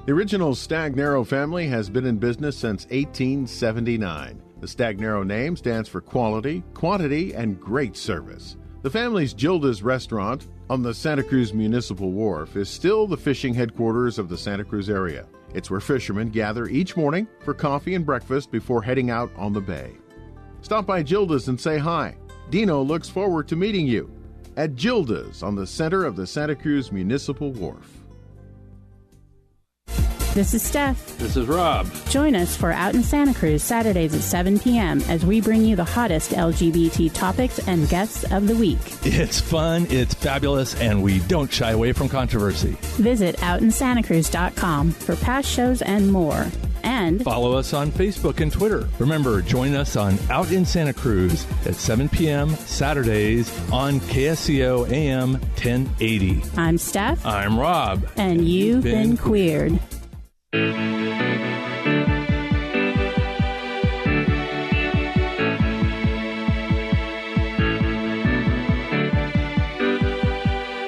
[SPEAKER 1] The original Stagnaro family has been in business since 1879. The Stagnaro name stands for quality, quantity, and great service. The family's Gilda's restaurant on the Santa Cruz Municipal Wharf is still the fishing headquarters of the Santa Cruz area. It's where fishermen gather each morning for coffee and breakfast before heading out on the bay. Stop by Gilda's and say hi. Dino looks forward to meeting you at Gilda's on the center of the Santa Cruz Municipal Wharf.
[SPEAKER 14] This is Steph.
[SPEAKER 15] This is Rob.
[SPEAKER 14] Join us for Out in Santa Cruz Saturdays at 7 p.m. as we bring you the hottest LGBT topics and guests of the week.
[SPEAKER 15] It's fun, it's fabulous, and we don't shy away from controversy.
[SPEAKER 14] Visit OutinSantaCruz.com for past shows and more. And
[SPEAKER 15] follow us on Facebook and Twitter. Remember, join us on Out in Santa Cruz at 7 p.m. Saturdays on KSCO AM 1080.
[SPEAKER 14] I'm Steph.
[SPEAKER 15] I'm Rob.
[SPEAKER 14] And you've been queered.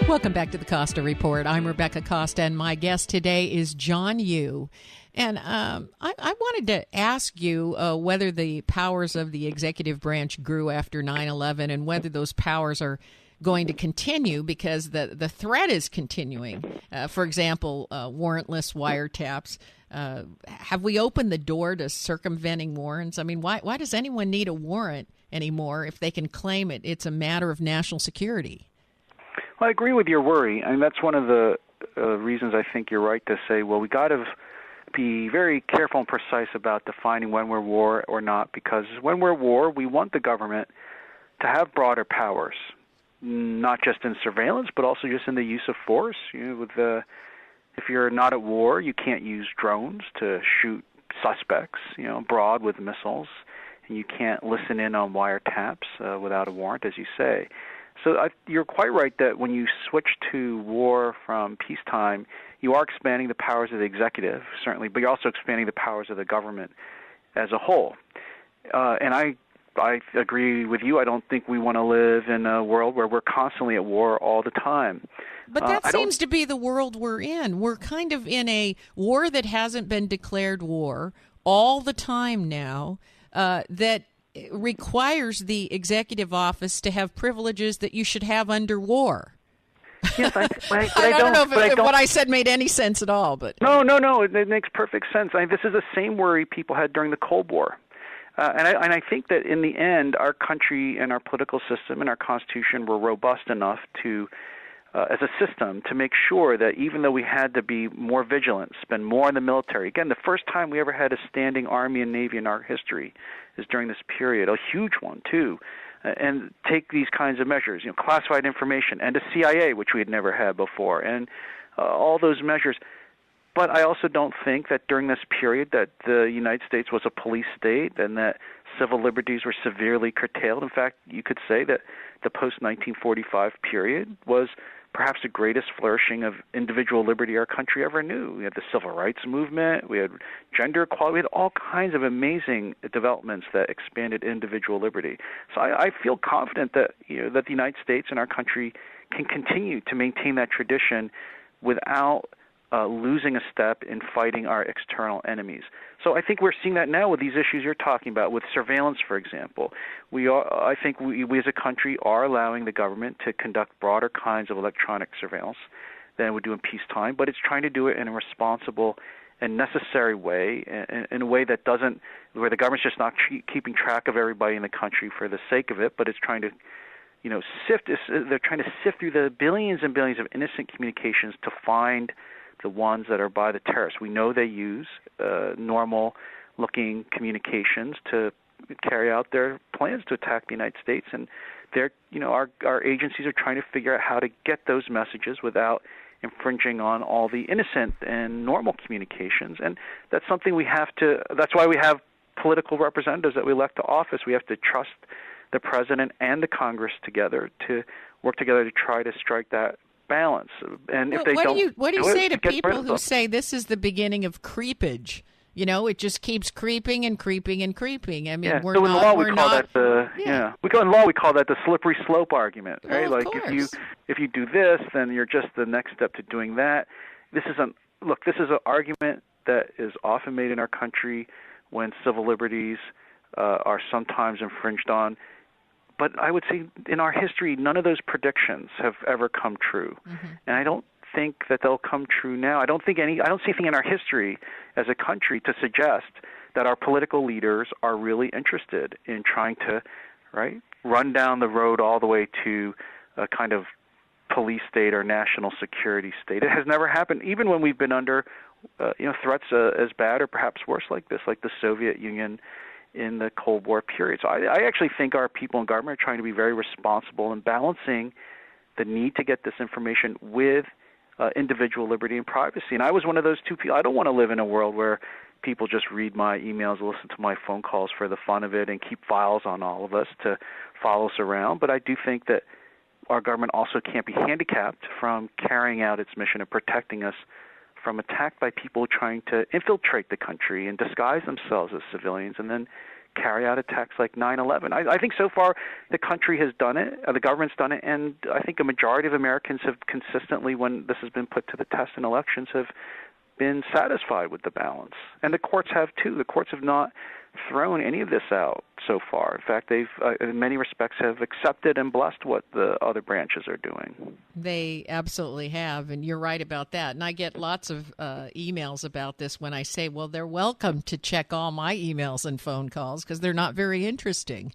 [SPEAKER 2] Welcome back to the Costa Report. I'm Rebecca Costa, and my guest today is John Yoo. And I wanted to ask you whether the powers of the executive branch grew after 9/11 and whether those powers are going to continue because the threat is continuing. For example, warrantless wiretaps. Have we opened the door to circumventing warrants? I mean, why does anyone need a warrant anymore if they can claim it's a matter of national security?
[SPEAKER 3] Well, I agree with your worry. I mean, that's one of the reasons I think you're right to say, well, we got to be very careful and precise about defining when we're war or not, because when we're war, we want the government to have broader powers, not just in surveillance, but also just in the use of force. If you're not at war, you can't use drones to shoot suspects, abroad with missiles, and you can't listen in on wiretaps without a warrant, as you say. So you're quite right that when you switch to war from peacetime, you are expanding the powers of the executive, certainly, but you're also expanding the powers of the government as a whole. And I agree with you. I don't think we want to live in a world where we're constantly at war all the time.
[SPEAKER 2] But that seems to be the world we're in. We're kind of in a war that hasn't been declared war all the time now, that requires the executive office to have privileges that you should have under war.
[SPEAKER 3] Yes, I
[SPEAKER 2] don't know if what I said made any sense at all. But
[SPEAKER 3] No, it makes perfect sense. I mean, this is the same worry people had during the Cold War. And I think that in the end, our country and our political system and our Constitution were robust enough to, as a system, to make sure that even though we had to be more vigilant, spend more on the military. Again, the first time we ever had a standing Army and Navy in our history is during this period, a huge one too, and take these kinds of measures, classified information, and a CIA, which we had never had before, and all those measures. But I also don't think that during this period that the United States was a police state and that civil liberties were severely curtailed. In fact, you could say that the post-1945 period was perhaps the greatest flourishing of individual liberty our country ever knew. We had the Civil Rights Movement, we had gender equality, we had all kinds of amazing developments that expanded individual liberty. So I feel confident that that the United States and our country can continue to maintain that tradition without losing a step in fighting our external enemies. So I think we're seeing that now with these issues you're talking about, with surveillance, for example. I think we as a country are allowing the government to conduct broader kinds of electronic surveillance than it would do in peacetime, but it's trying to do it in a responsible and necessary way, in a way that doesn't, where the government's just not keeping track of everybody in the country for the sake of it, but it's trying to, they're trying to sift through the billions and billions of innocent communications to find the ones that are by the terrorists. We know they use normal-looking communications to carry out their plans to attack the United States, and our agencies are trying to figure out how to get those messages without infringing on all the innocent and normal communications. And that's something that's why we have political representatives that we elect to office. We have to trust the president and the Congress together to work together to try to strike that balance. And if they don't,
[SPEAKER 2] what do you say to people who say this is the beginning of creepage? It just keeps creeping and creeping and creeping. I mean,
[SPEAKER 3] in law we call that the slippery slope argument, right?
[SPEAKER 2] Well,
[SPEAKER 3] if you do this, then you're just the next step to doing that. This is an argument that is often made in our country when civil liberties are sometimes infringed on. But I would say in our history, none of those predictions have ever come true, and I don't think that they'll come true now. I don't see anything in our history as a country to suggest that our political leaders are really interested in trying to, run down the road all the way to a kind of police state or national security state. It has never happened, even when we've been under, threats as bad or perhaps worse like this, like the Soviet Union in the Cold War period. So I actually think our people in government are trying to be very responsible in balancing the need to get this information with individual liberty and privacy. And I was one of those two people. I don't want to live in a world where people just read my emails, listen to my phone calls for the fun of it, and keep files on all of us to follow us around. But I do think that our government also can't be handicapped from carrying out its mission of protecting us from attack by people trying to infiltrate the country and disguise themselves as civilians and then carry out attacks like 9/11. I think so far the country has done it, the government's done it, and I think a majority of Americans have consistently, when this has been put to the test in elections, have been satisfied with the balance. And the courts have too. The courts have not thrown any of this out so far. In fact, they've, in many respects, have accepted and blessed what the other branches are doing.
[SPEAKER 2] They absolutely have, and you're right about that. And I get lots of emails about this when I say, well, they're welcome to check all my emails and phone calls because they're not very interesting.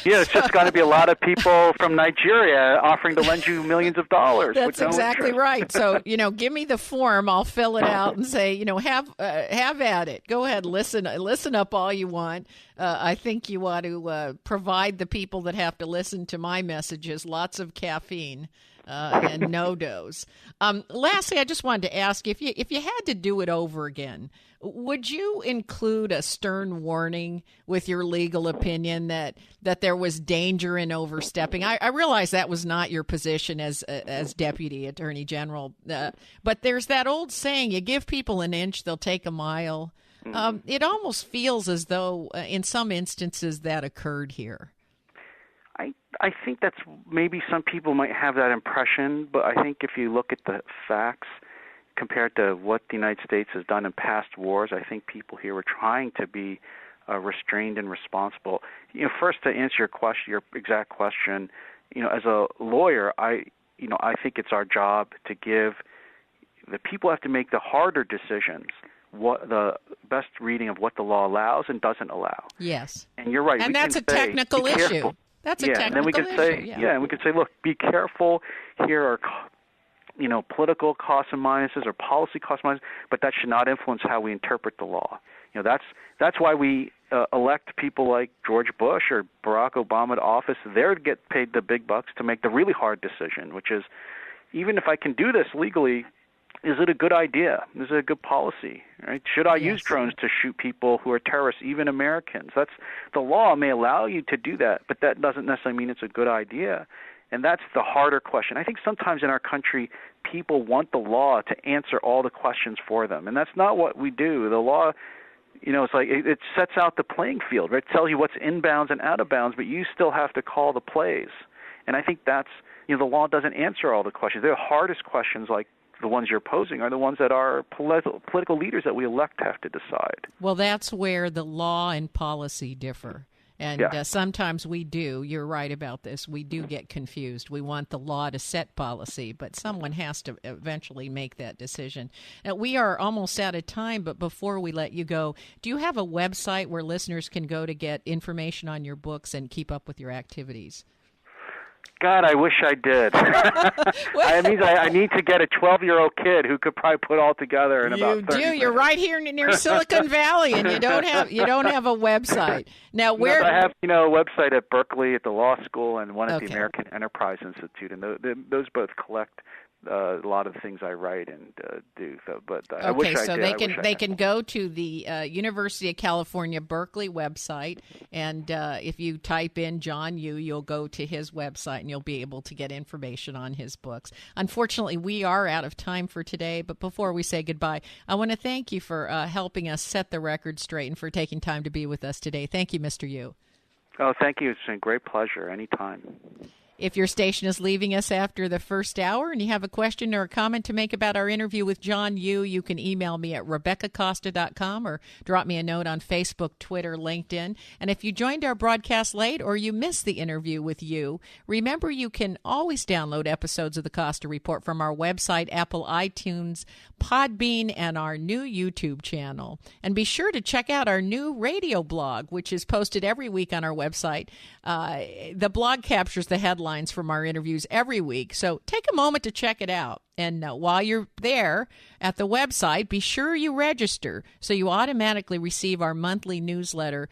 [SPEAKER 3] Yeah, it's just going to be a lot of people from Nigeria offering to lend you millions of dollars.
[SPEAKER 2] That's exactly right. So, give me the form. I'll fill it out and say, have at it. Go ahead, listen up all you want. I think you ought to provide the people that have to listen to my messages lots of caffeine and no dose. Lastly, I just wanted to ask if you had to do it over again, would you include a stern warning with your legal opinion that there was danger in overstepping? I realize that was not your position as Deputy Attorney General, but there's that old saying, you give people an inch, they'll take a mile. It almost feels as though in some instances that occurred here.
[SPEAKER 3] I think that's maybe some people might have that impression, but I think if you look at the facts compared to what the United States has done in past wars, I think people here were trying to be restrained and responsible. First, to answer your question, your exact question, as a lawyer, I think it's our job to give the people have to make the harder decisions, what the best reading of what the law allows and doesn't allow.
[SPEAKER 2] Yes,
[SPEAKER 3] and you're right.
[SPEAKER 2] And that's a technical issue. That's a technical
[SPEAKER 3] and then we can
[SPEAKER 2] issue.
[SPEAKER 3] Say, and we can say, look, be careful. Here are political costs and minuses or policy costs and minuses, but that should not influence how we interpret the law. That's why we elect people like George Bush or Barack Obama to office. They're to get paid the big bucks to make the really hard decision, which is, even if I can do this legally, is it a good idea? Is it a good policy? Right? Should I use drones to shoot people who are terrorists, even Americans? The law may allow you to do that, but that doesn't necessarily mean it's a good idea. And that's the harder question. I think sometimes in our country, people want the law to answer all the questions for them, and that's not what we do. The law, it's like it sets out the playing field, right? It tells you what's inbounds and out of bounds, but you still have to call the plays. And I think that's, the law doesn't answer all the questions. The hardest questions, like the ones you're posing, are the ones that our political leaders that we elect have to decide.
[SPEAKER 2] Well, that's where the law and policy differ. And sometimes we do. You're right about this. We do get confused. We want the law to set policy, but someone has to eventually make that decision. Now, we are almost out of time, but before we let you go, do you have a website where listeners can go to get information on your books and keep up with your activities?
[SPEAKER 3] God, I wish I did. That means I need to get a 12-year-old kid who could probably put all together in about 30 minutes.
[SPEAKER 2] You're right here near Silicon Valley, and you don't have a website. Now, where
[SPEAKER 3] I have a website at Berkeley at the law school and one at the American Enterprise Institute, and those both collect a lot of the things I write and do. So, but I wish I did.
[SPEAKER 2] They can go to the University of California Berkeley website, and if you type in John Yoo, you'll go to his website and you'll be able to get information on his books. Unfortunately, we are out of time for today, but before we say goodbye, I want to thank you for helping us set the record straight and for taking time to be with us today. Thank you, Mr. Yoo.
[SPEAKER 3] Oh, thank you. It's been a great pleasure. Anytime.
[SPEAKER 2] If your station is leaving us after the first hour and you have a question or a comment to make about our interview with John Yoo, you can email me at RebeccaCosta.com or drop me a note on Facebook, Twitter, LinkedIn. And if you joined our broadcast late or you missed the interview with Yoo, remember you can always download episodes of the Costa Report from our website, Apple iTunes, Podbean, and our new YouTube channel. And be sure to check out our new radio blog, which is posted every week on our website. The blog captures the headlines from our interviews every week, so take a moment to check it out. And while you're there at the website, be sure you register so you automatically receive our monthly newsletter,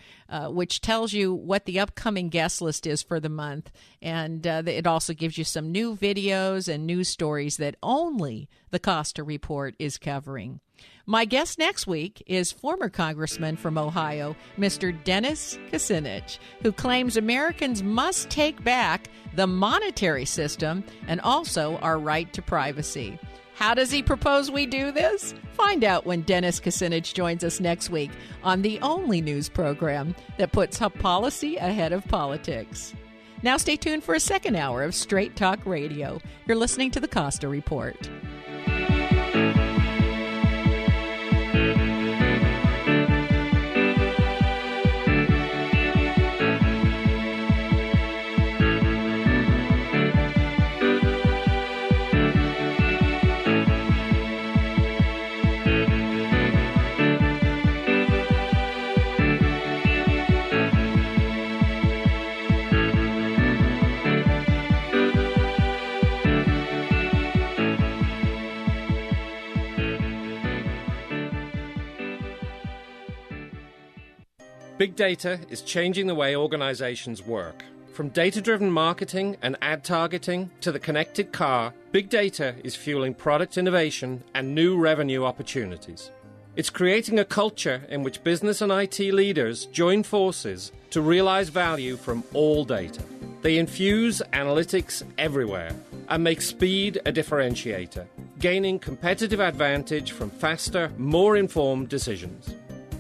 [SPEAKER 2] which tells you what the upcoming guest list is for the month. And it also gives you some new videos and news stories that only the Costa Report is covering. My guest next week is former Congressman from Ohio, Mr. Dennis Kucinich, who claims Americans must take back the monetary system and also our right to privacy. How does he propose we do this? Find out when Dennis Kucinich joins us next week on the only news program that puts policy ahead of politics. Now stay tuned for a second hour of Straight Talk Radio. You're listening to the Costa Report.
[SPEAKER 16] Big data is changing the way organizations work. From data-driven marketing and ad targeting to the connected car, big data is fueling product innovation and new revenue opportunities. It's creating a culture in which business and IT leaders join forces to realize value from all data. They infuse analytics everywhere and make speed a differentiator, gaining competitive advantage from faster, more informed decisions.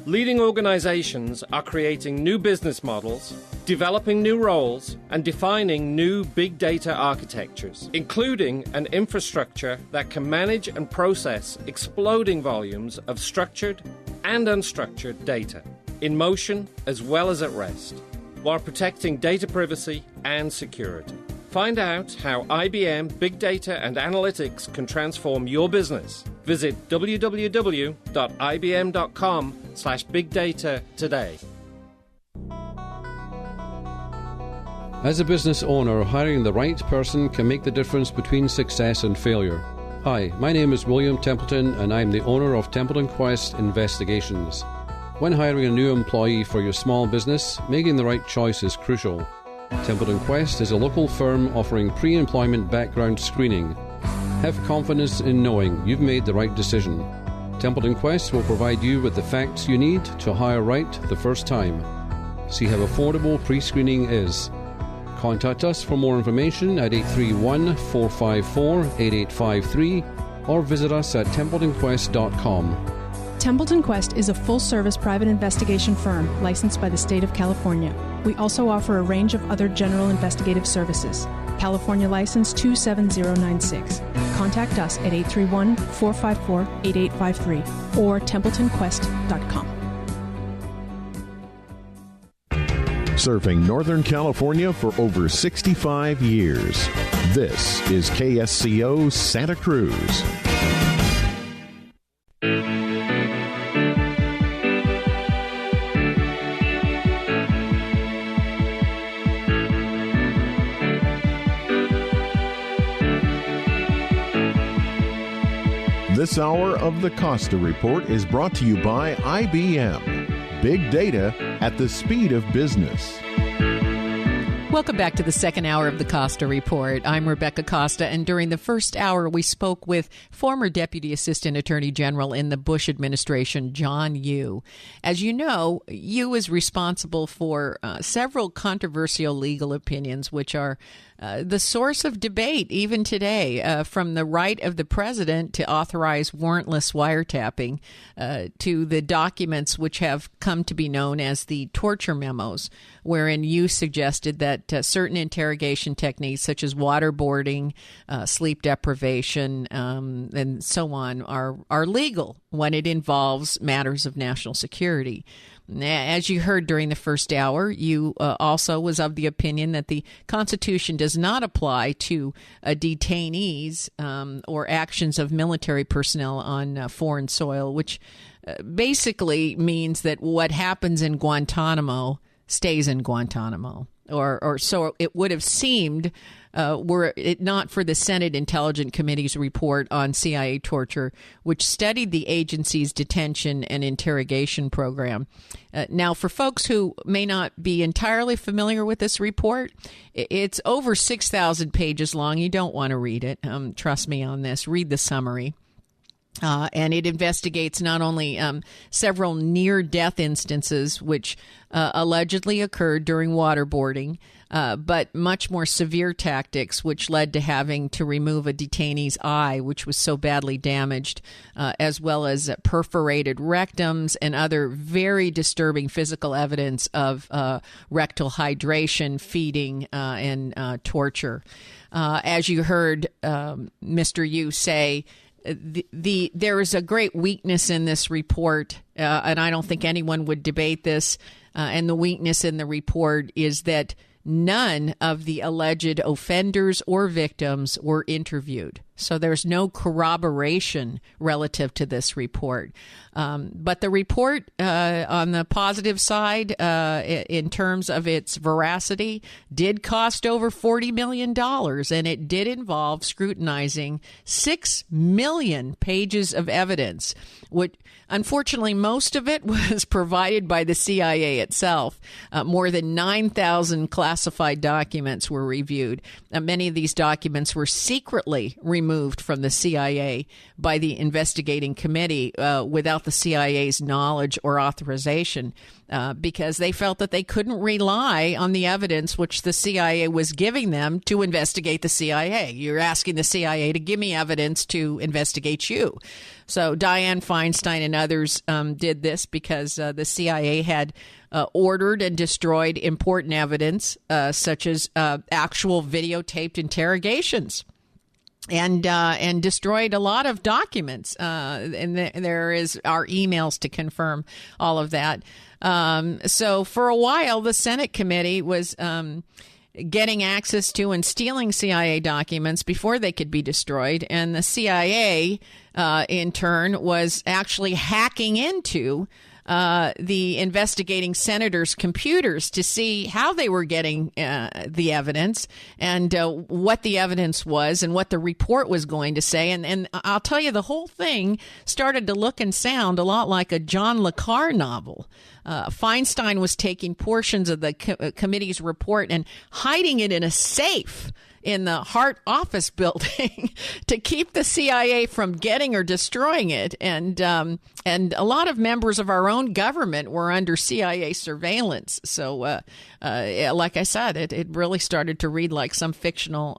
[SPEAKER 16] Leading organizations are creating new business models, developing new roles, and defining new big data architectures, including an infrastructure that can manage and process exploding volumes of structured and unstructured data, in motion as well as at rest, while protecting data privacy and security. Find out how IBM Big Data and Analytics can transform your business. Visit www.ibm.com/bigdata today.
[SPEAKER 17] As a business owner, hiring the right person can make the difference between success and failure. Hi, my name is William Templeton, and I'm the owner of Templeton Quest Investigations. When hiring a new employee for your small business, making the right choice is crucial. Templeton Quest is a local firm offering pre-employment background screening. Have confidence in knowing you've made the right decision. Templeton Quest will provide you with the facts you need to hire right the first time. See how affordable pre-screening is. Contact us for more information at 831-454-8853 or visit us at TempletonQuest.com.
[SPEAKER 18] Templeton Quest is a full-service private investigation firm licensed by the state of California. We also offer a range of other general investigative services. California License 27096. Contact us at 831-454-8853 or TempletonQuest.com.
[SPEAKER 1] Serving Northern California for over 65 years. This is KSCO Santa Cruz. This hour of the Costa Report is brought to you by IBM. Big data at the speed of business.
[SPEAKER 2] Welcome back to the second hour of the Costa Report. I'm Rebecca Costa, and during the first hour, we spoke with former Deputy Assistant Attorney General in the Bush administration, John Yoo. As you know, Yoo is responsible for several controversial legal opinions, which are the source of debate even today, from the right of the president to authorize warrantless wiretapping to the documents which have come to be known as the torture memos, wherein you suggested that certain interrogation techniques such as waterboarding, sleep deprivation, and so on are legal when it involves matters of national security. As you heard during the first hour, you also was of the opinion that the Constitution does not apply to detainees or actions of military personnel on foreign soil, which basically means that what happens in Guantanamo stays in Guantanamo, or so it would have seemed were it not for the Senate Intelligence Committee's report on CIA torture, which studied the agency's detention and interrogation program. Now, for folks who may not be entirely familiar with this report, it's over 6,000 pages long. You don't want to read it. Trust me on this. Read the summary. And it investigates not only several near-death instances which allegedly occurred during waterboarding, but much more severe tactics which led to having to remove a detainee's eye, which was so badly damaged, as well as perforated rectums and other very disturbing physical evidence of rectal hydration, feeding, and torture. As you heard Mr. Yoo say, there is a great weakness in this report, and I don't think anyone would debate this. And the weakness in the report is that none of the alleged offenders or victims were interviewed. So there's no corroboration relative to this report. But the report, on the positive side, in terms of its veracity, did cost over $40 million, and it did involve scrutinizing 6 million pages of evidence, which unfortunately most of it was provided by the CIA itself. More than 9,000 classified documents were reviewed. Many of these documents were secretly removed from the CIA by the investigating committee without the CIA's knowledge or authorization, because they felt that they couldn't rely on the evidence which the CIA was giving them to investigate the CIA. You're asking the CIA to give me evidence to investigate you. So Dianne Feinstein and others did this because the CIA had ordered and destroyed important evidence, such as actual videotaped interrogations. And destroyed a lot of documents, and there is our emails to confirm all of that. So for a while, the Senate committee was getting access to and stealing CIA documents before they could be destroyed, and the CIA, in turn, was actually hacking into the investigating senators' computers to see how they were getting the evidence and what the evidence was and what the report was going to say. And I'll tell you, the whole thing started to look and sound a lot like a John le Carre novel. Feinstein was taking portions of the committee's report and hiding it in a safe in the Hart office building to keep the CIA from getting or destroying it. And a lot of members of our own government were under CIA surveillance. So, like I said, it really started to read like some fictional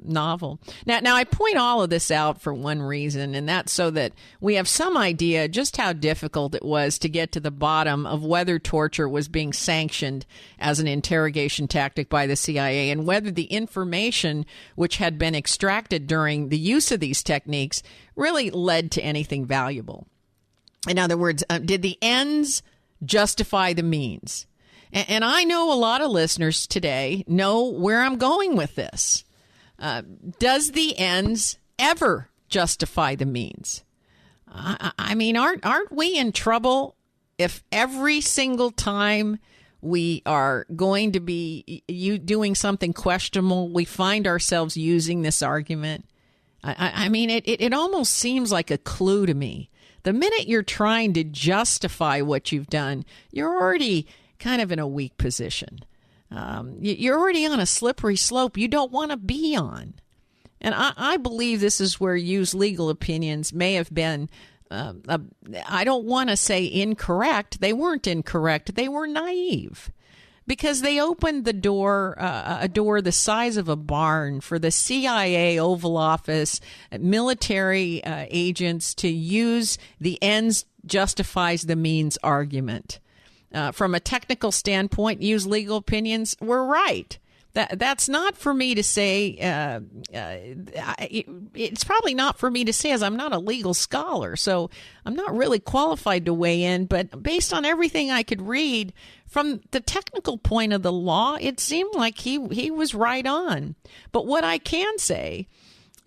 [SPEAKER 2] novel. Now, I point all of this out for one reason, and that's so that we have some idea just how difficult it was to get to the bottom of whether torture was being sanctioned as an interrogation tactic by the CIA and whether the information which had been extracted during the use of these techniques really led to anything valuable. In other words, did the ends justify the means? And I know a lot of listeners today know where I'm going with this. Does the ends ever justify the means? I mean, aren't we in trouble if every single time we are going to be doing something questionable, we find ourselves using this argument? I mean, it almost seems like a clue to me. The minute you're trying to justify what you've done, you're already kind of in a weak position. You're already on a slippery slope you don't want to be on. And I believe this is where used legal opinions may have been, I don't want to say incorrect. They weren't incorrect. They were naive, because they opened the door, a door the size of a barn, for the CIA, Oval Office, military agents to use the ends justifies the means argument. From a technical standpoint, used legal opinions were right. That's not for me to say. It's probably not for me to say, as I'm not a legal scholar, so I'm not really qualified to weigh in. But based on everything I could read from the technical point of the law, it seemed like he was right on. But what I can say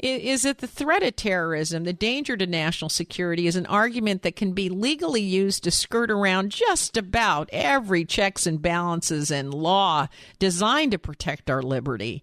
[SPEAKER 2] is that the threat of terrorism, the danger to national security, is an argument that can be legally used to skirt around just about every checks and balances and law designed to protect our liberty,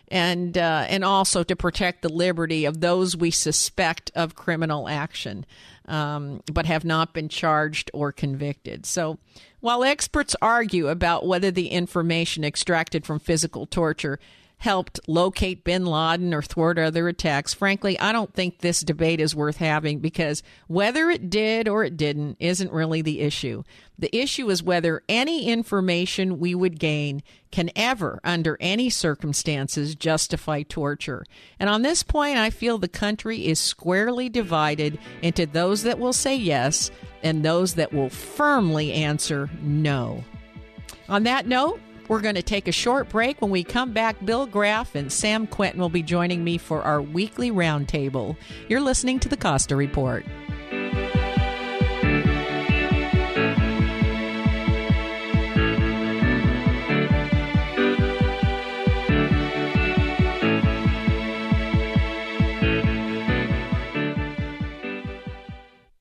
[SPEAKER 2] and also to protect the liberty of those we suspect of criminal action, but have not been charged or convicted. So while experts argue about whether the information extracted from physical torture helped locate bin Laden or thwart other attacks, frankly, I don't think this debate is worth having, because whether it did or it didn't isn't really the issue. The issue is whether any information we would gain can ever, under any circumstances, justify torture. And on this point, I feel the country is squarely divided into those that will say yes and those that will firmly answer no. On that note, we're going to take a short break. When we come back, Bill Graff and Sam Quentin will be joining me for our weekly roundtable. You're listening to the Costa Report.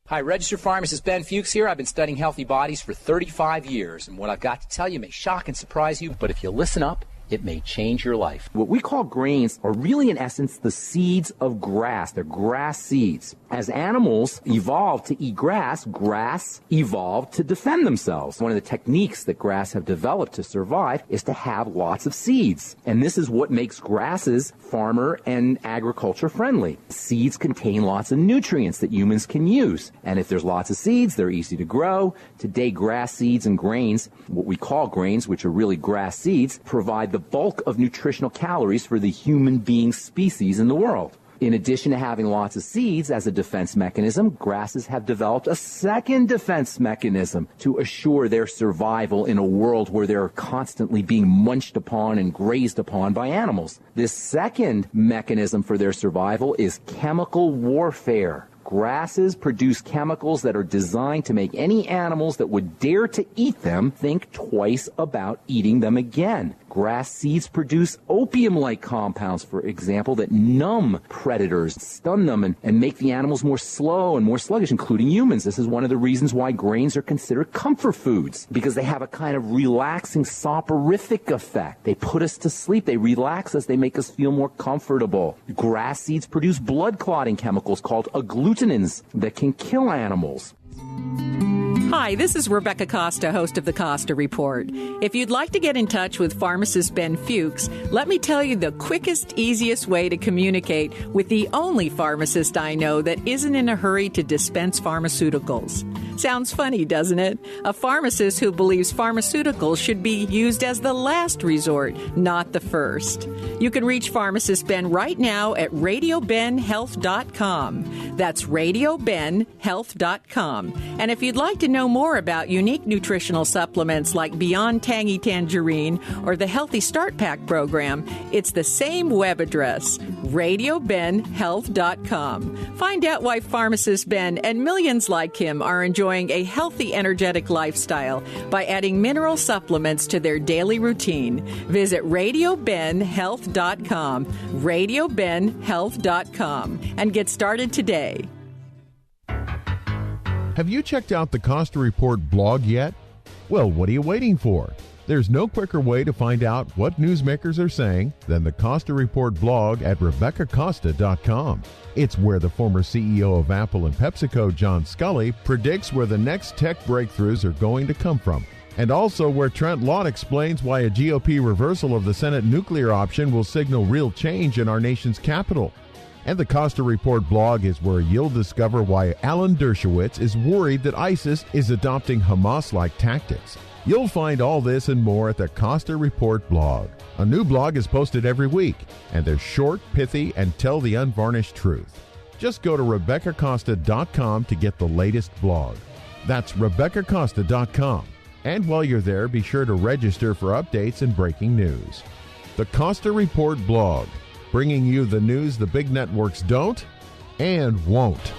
[SPEAKER 19] Hi, registered pharmacist Ben Fuchs here. I've been studying healthy bodies for 35 years, and what I've got to tell you may shock and surprise you, but if you listen up, it may change your life. What we call grains are really, in essence, the seeds of grass. They're grass seeds. As animals evolved to eat grass, grass evolved to defend themselves. One of the techniques that grass have developed to survive is to have lots of seeds. And this is what makes grasses farmer and agriculture friendly. Seeds contain lots of nutrients that humans can use. And if there's lots of seeds, they're easy to grow. Today, grass seeds and grains, what we call grains, which are really grass seeds, provide the bulk of nutritional calories for the human being species in the world. In addition to having lots of seeds as a defense mechanism, grasses have developed a second defense mechanism to assure their survival in a world where they're constantly being munched upon and grazed upon by animals. This second mechanism for their survival is chemical warfare. Grasses produce chemicals that are designed to make any animals that would dare to eat them think twice about eating them again. Grass seeds produce opium-like compounds, for example, that numb predators, stun them, and make the animals more slow and more sluggish, including humans. This is one of the reasons why grains are considered comfort foods, because they have a kind of relaxing, soporific effect. They put us to sleep. They relax us. They make us feel more comfortable. Grass seeds produce blood-clotting chemicals called agglutinins that can kill animals.
[SPEAKER 2] Hi, this is Rebecca Costa, host of the Costa Report. If you'd like to get in touch with pharmacist Ben Fuchs, let me tell you the quickest, easiest way to communicate with the only pharmacist I know that isn't in a hurry to dispense pharmaceuticals. Sounds funny, doesn't it? A pharmacist who believes pharmaceuticals should be used as the last resort, not the first. You can reach pharmacist Ben right now at radiobenhealth.com. That's radiobenhealth.com. And if you'd like to know more about unique nutritional supplements like Beyond Tangy Tangerine or the Healthy Start Pack program, it's the same web address, RadioBenHealth.com. Find out why pharmacist Ben and millions like him are enjoying a healthy, energetic lifestyle by adding mineral supplements to their daily routine. Visit RadioBenHealth.com, RadioBenHealth.com, and get started today.
[SPEAKER 1] Have you checked out the Costa Report blog yet? Well, what are you waiting for? There's no quicker way to find out what newsmakers are saying than the Costa Report blog at RebeccaCosta.com. It's where the former CEO of Apple and PepsiCo, John Scully, predicts where the next tech breakthroughs are going to come from. And also where Trent Lott explains why a GOP reversal of the Senate nuclear option will signal real change in our nation's capital. And the Costa Report blog is where you'll discover why Alan Dershowitz is worried that ISIS is adopting Hamas-like tactics. You'll find all this and more at the Costa Report blog. A new blog is posted every week, and they're short, pithy, and tell the unvarnished truth. Just go to RebeccaCosta.com to get the latest blog. That's RebeccaCosta.com. And while you're there, be sure to register for updates and breaking news. The Costa Report blog, bringing you the news the big networks don't and won't.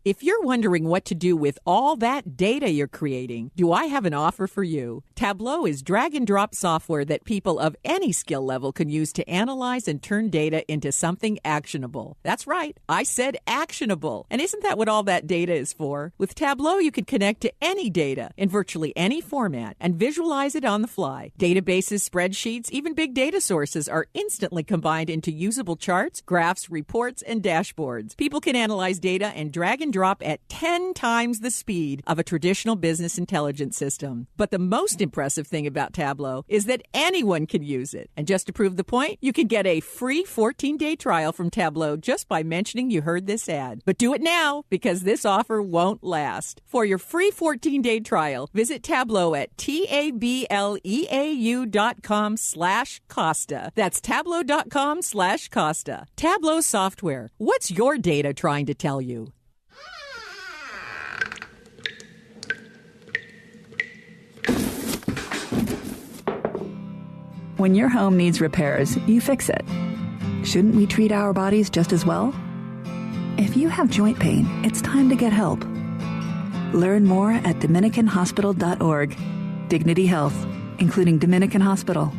[SPEAKER 2] If you're wondering what to do with all that data you're creating, do I have an offer for you? Tableau is drag-and-drop software that people of any skill level can use to analyze and turn data into something actionable. That's right, I said actionable. And isn't that what all that data is for? With Tableau, you can connect to any data in virtually any format and visualize it on the fly. Databases, spreadsheets, even big data sources are instantly combined into usable charts, graphs, reports, and dashboards. People can analyze data and drag and drop at 10 times the speed of a traditional business intelligence system. But the most impressive thing about Tableau is that anyone can use it. And just to prove the point, you can get a free 14-day trial from Tableau just by mentioning you heard this ad. But do it now, because this offer won't last. For your free 14-day trial, visit Tableau at tableau.com/Costa. That's tableau.com/Costa. Tableau software. What's your data trying to tell you?
[SPEAKER 7] When your home needs repairs, you fix it. Shouldn't we treat our bodies just as well? If you have joint pain, it's time to get help. Learn more at DominicanHospital.org. Dignity Health, including Dominican Hospital.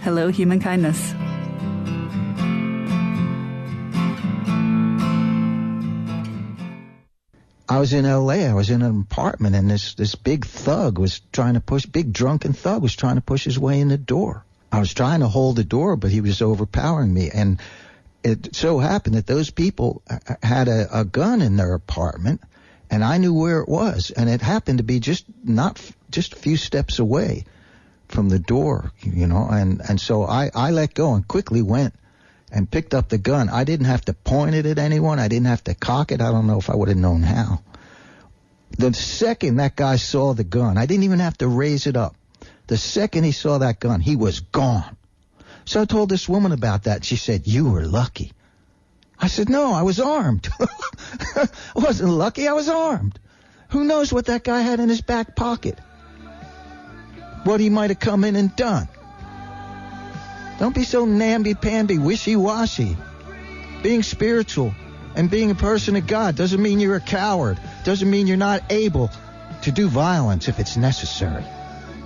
[SPEAKER 7] Hello, human kindness.
[SPEAKER 20] I was in L.A. I was in an apartment, and this big thug was trying to push, big drunken thug was trying to push his way in the door. I was trying to hold the door, but he was overpowering me. And it so happened that those people had a gun in their apartment, and I knew where it was. And it happened to be just a few steps away from the door, you know. And so I let go and quickly went and picked up the gun. I didn't have to point it at anyone. I didn't have to cock it. I don't know if I would have known how. The second that guy saw the gun, I didn't even have to raise it up. The second he saw that gun, he was gone. So I told this woman about that. She said, "You were lucky." I said, "No, I was armed." I wasn't lucky. I was armed. Who knows what that guy had in his back pocket? What he might have come in and done. Don't be so namby-pamby, wishy-washy. Being spiritual and being a person of God doesn't mean you're a coward. Doesn't mean you're not able to do violence if it's necessary.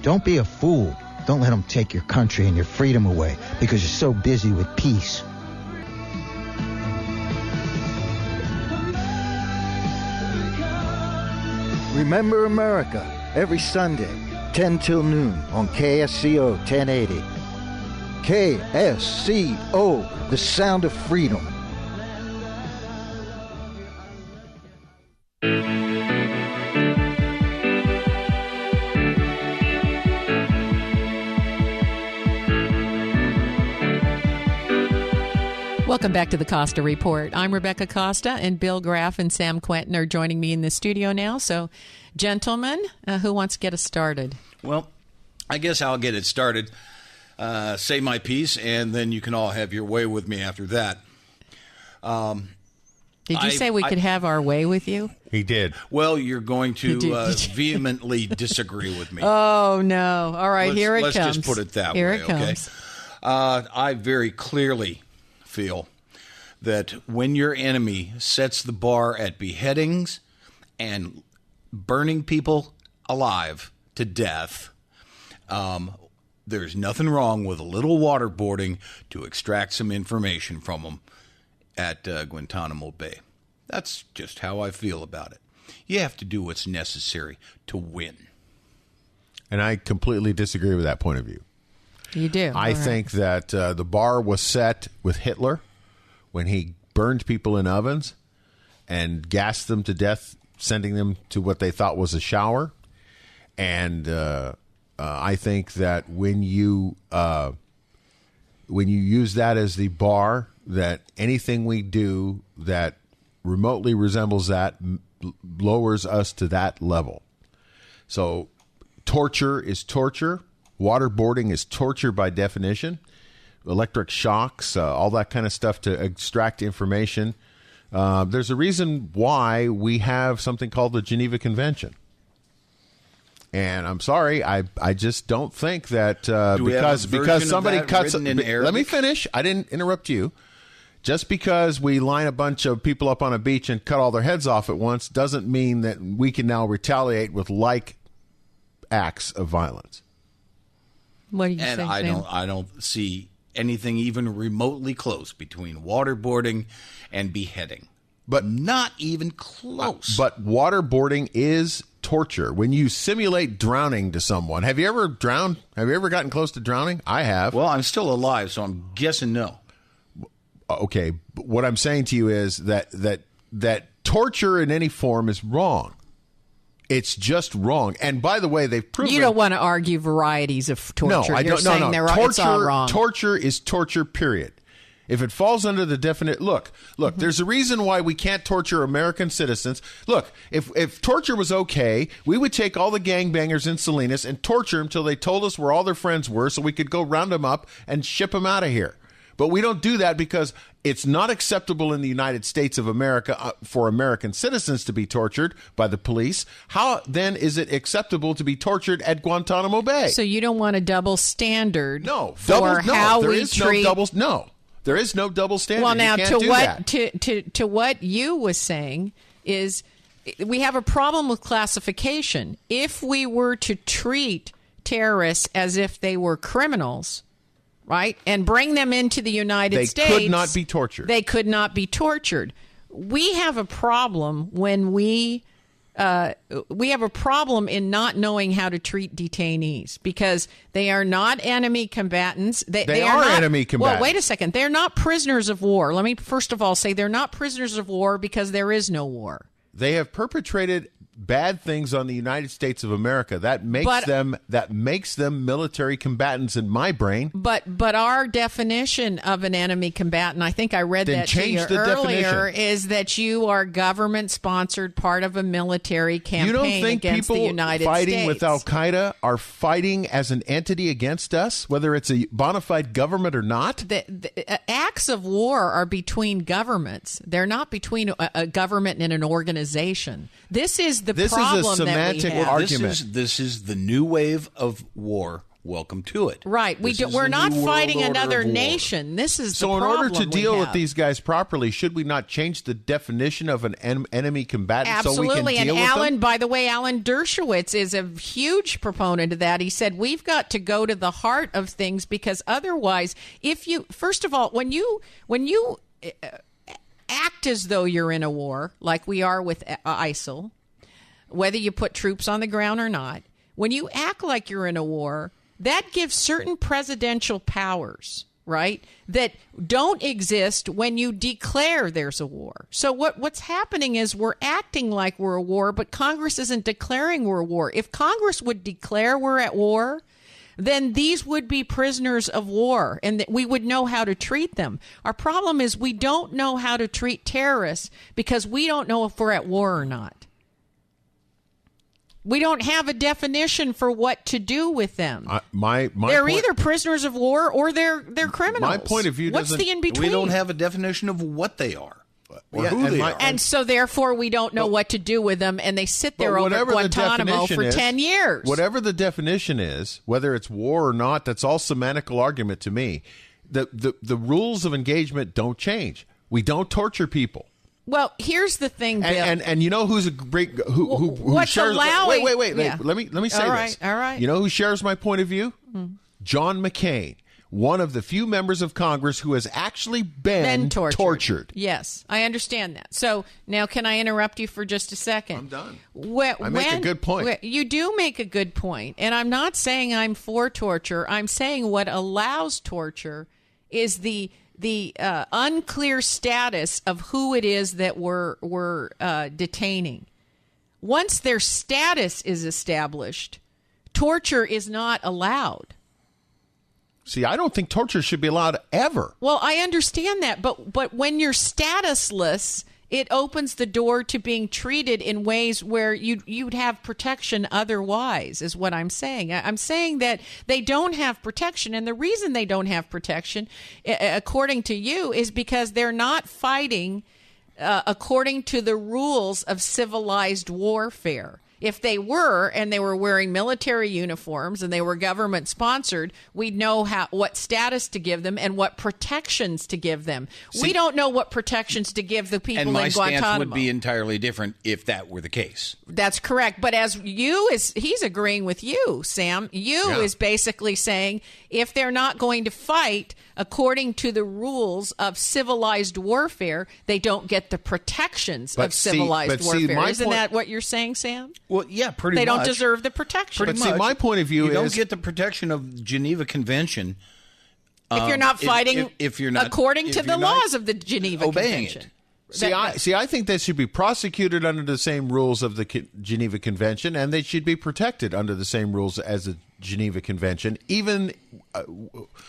[SPEAKER 20] Don't be a fool. Don't let them take your country and your freedom away because you're so busy with peace. Remember America every Sunday, 10 till noon on KSCO 1080. KSCO, the sound of freedom.
[SPEAKER 2] Welcome back to the Costa Report. I'm Rebecca Costa, and Bill Graff and Sam Quentin are joining me in the studio now. So, gentlemen, who wants to get us started?
[SPEAKER 21] Well, I guess I'll get it started. Say my piece, and then you can all have your way with me after that.
[SPEAKER 2] Did you say we could have our way with you?
[SPEAKER 21] He did. Well, you're going to vehemently disagree with me.
[SPEAKER 2] Oh, no. All right, here it comes.
[SPEAKER 21] Let's just put it that way,
[SPEAKER 2] Here it comes.
[SPEAKER 21] I very clearly feel that when your enemy sets the bar at beheadings and burning people alive to death, there's nothing wrong with a little waterboarding to extract some information from them at Guantanamo Bay. That's just how I feel about it. You have to do what's necessary to win.
[SPEAKER 1] And I completely disagree with that point of view.
[SPEAKER 2] You do?
[SPEAKER 1] I think that the bar was set with Hitler when he burned people in ovens and gassed them to death, sending them to what they thought was a shower. And I think that when you use that as the bar, that anything we do that remotely resembles that lowers us to that level. So torture is torture. Waterboarding is torture by definition. Electric shocks, all that kind of stuff to extract information. There's a reason why we have something called the Geneva Convention. And I'm sorry, I just don't think that because somebody cuts. Let me finish. I didn't interrupt you. Just because we line a bunch of people up on a beach and cut all their heads off at once doesn't mean that we can now retaliate with like acts of violence.
[SPEAKER 2] What do you
[SPEAKER 21] think,
[SPEAKER 2] Sam?
[SPEAKER 21] I don't see anything even remotely close between waterboarding and beheading. But not even close.
[SPEAKER 1] But waterboarding is torture. When you simulate drowning to someone. Have you ever drowned? Have you ever gotten close to drowning? I have.
[SPEAKER 21] Well, I'm still alive, so I'm guessing no.
[SPEAKER 1] Okay, but what I'm saying to you is that torture in any form is wrong. It's just wrong. And by the way, they've proven...
[SPEAKER 2] You don't want to argue varieties of torture.
[SPEAKER 1] No, I don't.
[SPEAKER 2] You're saying it's all wrong.
[SPEAKER 1] Torture is torture, period. If it falls under the definite... Look, there's a reason why we can't torture American citizens. Look, if torture was okay, we would take all the gangbangers in Salinas and torture them till they told us where all their friends were so we could go round them up and ship them out of here. But we don't do that because it's not acceptable in the United States of America for American citizens to be tortured by the police. How then is it acceptable to be tortured at Guantanamo Bay?
[SPEAKER 2] So you don't want a double standard?
[SPEAKER 1] No.
[SPEAKER 2] How we treat...
[SPEAKER 1] No. There is no double standard.
[SPEAKER 2] Well, now to what you was saying is we have a problem with classification. If we were to treat terrorists as if they were criminals, right, and bring them into the United States,
[SPEAKER 1] they could not be tortured.
[SPEAKER 2] They could not be tortured. We have a problem when we have a problem in not knowing how to treat detainees because they are not enemy combatants. They are not
[SPEAKER 1] enemy combatants.
[SPEAKER 2] Well, wait a second. They're not prisoners of war. Let me first of all say they're not prisoners of war because there is no war.
[SPEAKER 1] They have perpetrated bad things on the United States of America. That makes them military combatants in my brain.
[SPEAKER 2] But our definition of an enemy combatant, I think I read that to you earlier, is that you are government-sponsored part of a military campaign against the United States.
[SPEAKER 1] You don't think people fighting with Al-Qaeda are fighting as an entity against us, whether it's a bona fide government or not?
[SPEAKER 2] The acts of war are between governments. They're not between a government and an organization. This is the problem
[SPEAKER 1] is a semantic
[SPEAKER 21] argument. This is the new wave of war. Welcome to it.
[SPEAKER 2] Right. We're not fighting another nation. This is the problem.
[SPEAKER 1] So in order to deal with these guys properly, should we not change the definition of an enemy combatant?
[SPEAKER 2] Absolutely.
[SPEAKER 1] So we can deal with them?
[SPEAKER 2] By the way, Alan Dershowitz is a huge proponent of that. He said we've got to go to the heart of things because otherwise, first of all, when you act as though you're in a war, like we are with ISIL, whether you put troops on the ground or not, when you act like you're in a war, that gives certain presidential powers, right, that don't exist when you declare there's a war. So what's happening is we're acting like we're a war, but Congress isn't declaring we're a war. If Congress would declare we're at war, then these would be prisoners of war, and we would know how to treat them. Our problem is we don't know how to treat terrorists because we don't know if we're at war or not. We don't have a definition for what to do with them. They're either prisoners of war or they're criminals.
[SPEAKER 1] My point of view
[SPEAKER 2] What's the in between?
[SPEAKER 21] We don't have a definition of what they are. Or who they are.
[SPEAKER 2] And so therefore we don't know what to do with them, and they sit there over Guantanamo for 10 years.
[SPEAKER 1] Whatever the definition is, whether it's war or not, that's all semantical argument to me. The rules of engagement don't change. We don't torture people.
[SPEAKER 2] Well, here's the thing, Bill.
[SPEAKER 1] And you know who's a great who
[SPEAKER 2] what's
[SPEAKER 1] shares?
[SPEAKER 2] allowing?
[SPEAKER 1] Wait.
[SPEAKER 2] Yeah.
[SPEAKER 1] Let me say this.
[SPEAKER 2] All right.
[SPEAKER 1] You know who shares my point of view? John McCain, one of the few members of Congress who has actually been tortured.
[SPEAKER 2] Yes, I understand that. So now, can I interrupt you for just a second?
[SPEAKER 1] I'm done.
[SPEAKER 2] I
[SPEAKER 1] make a good point.
[SPEAKER 2] You do make a good point, and I'm not saying I'm for torture. I'm saying what allows torture is the unclear status of who it is that we're detaining. Once their status is established, torture is not allowed.
[SPEAKER 1] See, I don't think torture should be allowed ever.
[SPEAKER 2] Well, I understand that, but when you're statusless, it opens the door to being treated in ways where you'd have protection otherwise, is what I'm saying. I'm saying that they don't have protection, and the reason they don't have protection, according to you, is because they're not fighting according to the rules of civilized warfare. If they were, and they were wearing military uniforms and they were government sponsored, we'd know what status to give them and what protections to give them. We don't know what protections to give the people in Guantanamo.
[SPEAKER 21] And my stance would be entirely different if that were the case.
[SPEAKER 2] That's correct. But he's agreeing with you, Sam. Is basically saying if they're not going to fight according to the rules of civilized warfare, they don't get the protections of civilized warfare. Isn't that what you're saying, Sam?
[SPEAKER 21] Well, yeah, pretty much.
[SPEAKER 2] They don't deserve the protection.
[SPEAKER 21] Pretty much.
[SPEAKER 1] See, my point of view
[SPEAKER 21] you don't get the protection of Geneva Convention
[SPEAKER 2] if you're not fighting
[SPEAKER 21] if you're not
[SPEAKER 2] according to the laws of the Geneva Convention.
[SPEAKER 1] I think they should be prosecuted under the same rules of the Geneva Convention, and they should be protected under the same rules as the Geneva Convention, even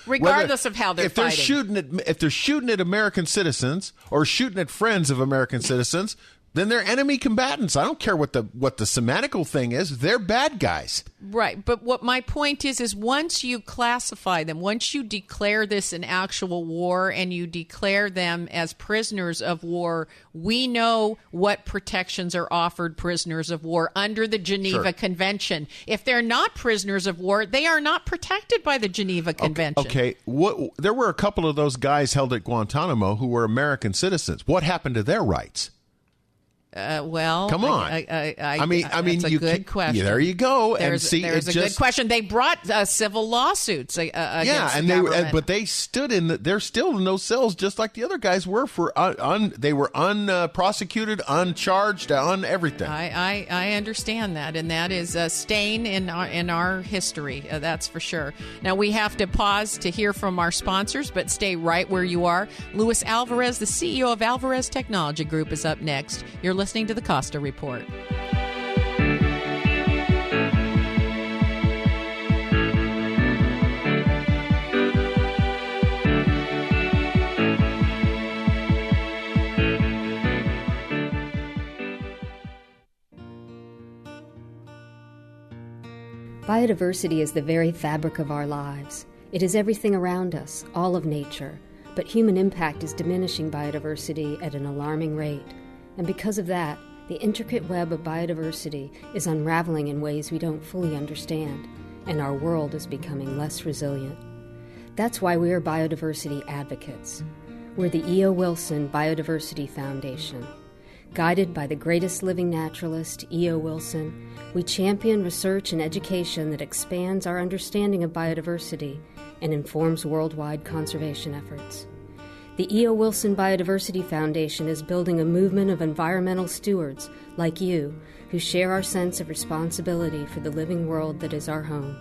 [SPEAKER 2] regardless of how they're
[SPEAKER 1] fighting. If they're shooting at American citizens or shooting at friends of American citizens, then they're enemy combatants. I don't care what the semantical thing is. They're bad guys.
[SPEAKER 2] Right. But what my point is once you classify them, once you declare this an actual war and you declare them as prisoners of war, we know what protections are offered prisoners of war under the Geneva Convention. If they're not prisoners of war, they are not protected by the Geneva Convention.
[SPEAKER 1] Okay. There were a couple of those guys held at Guantanamo who were American citizens. What happened to their rights?
[SPEAKER 2] Well,
[SPEAKER 1] come on.
[SPEAKER 2] I mean, that's a good question.
[SPEAKER 1] Yeah, there you go.
[SPEAKER 2] There's a good question. They brought civil lawsuits against the government.
[SPEAKER 1] But they stood they're still in those cells just like the other guys were for they were unprosecuted, uncharged, on everything.
[SPEAKER 2] I understand that, and that is a stain in our history. That's for sure. Now we have to pause to hear from our sponsors, but stay right where you are. Luis Alvarez, the CEO of Alvarez Technology Group, is up next. You're listening to the Costa Report.
[SPEAKER 4] Biodiversity is the very fabric of our lives. It is everything around us, all of nature, but human impact is diminishing biodiversity at an alarming rate. And because of that, the intricate web of biodiversity is unraveling in ways we don't fully understand, and our world is becoming less resilient. That's why we are biodiversity advocates. We're the E.O. Wilson Biodiversity Foundation. Guided by the greatest living naturalist, E.O. Wilson, we champion research and education that expands our understanding of biodiversity and informs worldwide conservation efforts. The E.O. Wilson Biodiversity Foundation is building a movement of environmental stewards like you who share our sense of responsibility for the living world that is our home.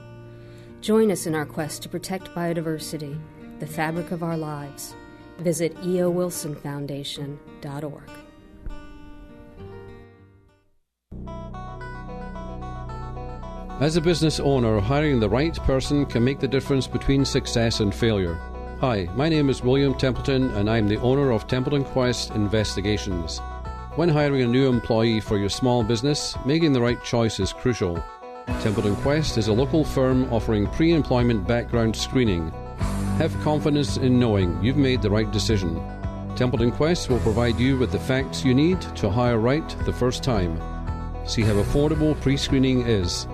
[SPEAKER 4] Join us in our quest to protect biodiversity, the fabric of our lives. Visit eowilsonfoundation.org.
[SPEAKER 17] As a business owner, hiring the right person can make the difference between success and failure. Hi, my name is William Templeton, and I'm the owner of Templeton Quest Investigations. When hiring a new employee for your small business, making the right choice is crucial. Templeton Quest is a local firm offering pre-employment background screening. Have confidence in knowing you've made the right decision. Templeton Quest will provide you with the facts you need to hire right the first time. See how affordable pre-screening is.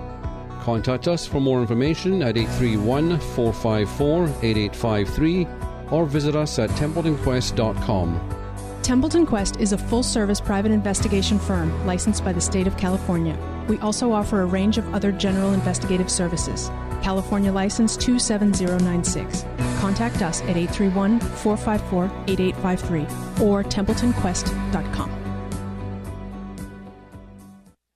[SPEAKER 17] Contact us for more information at 831-454-8853 or visit us at TempletonQuest.com.
[SPEAKER 18] Templeton Quest is a full-service private investigation firm licensed by the state of California. We also offer a range of other general investigative services. California License 27096. Contact us at 831-454-8853 or TempletonQuest.com.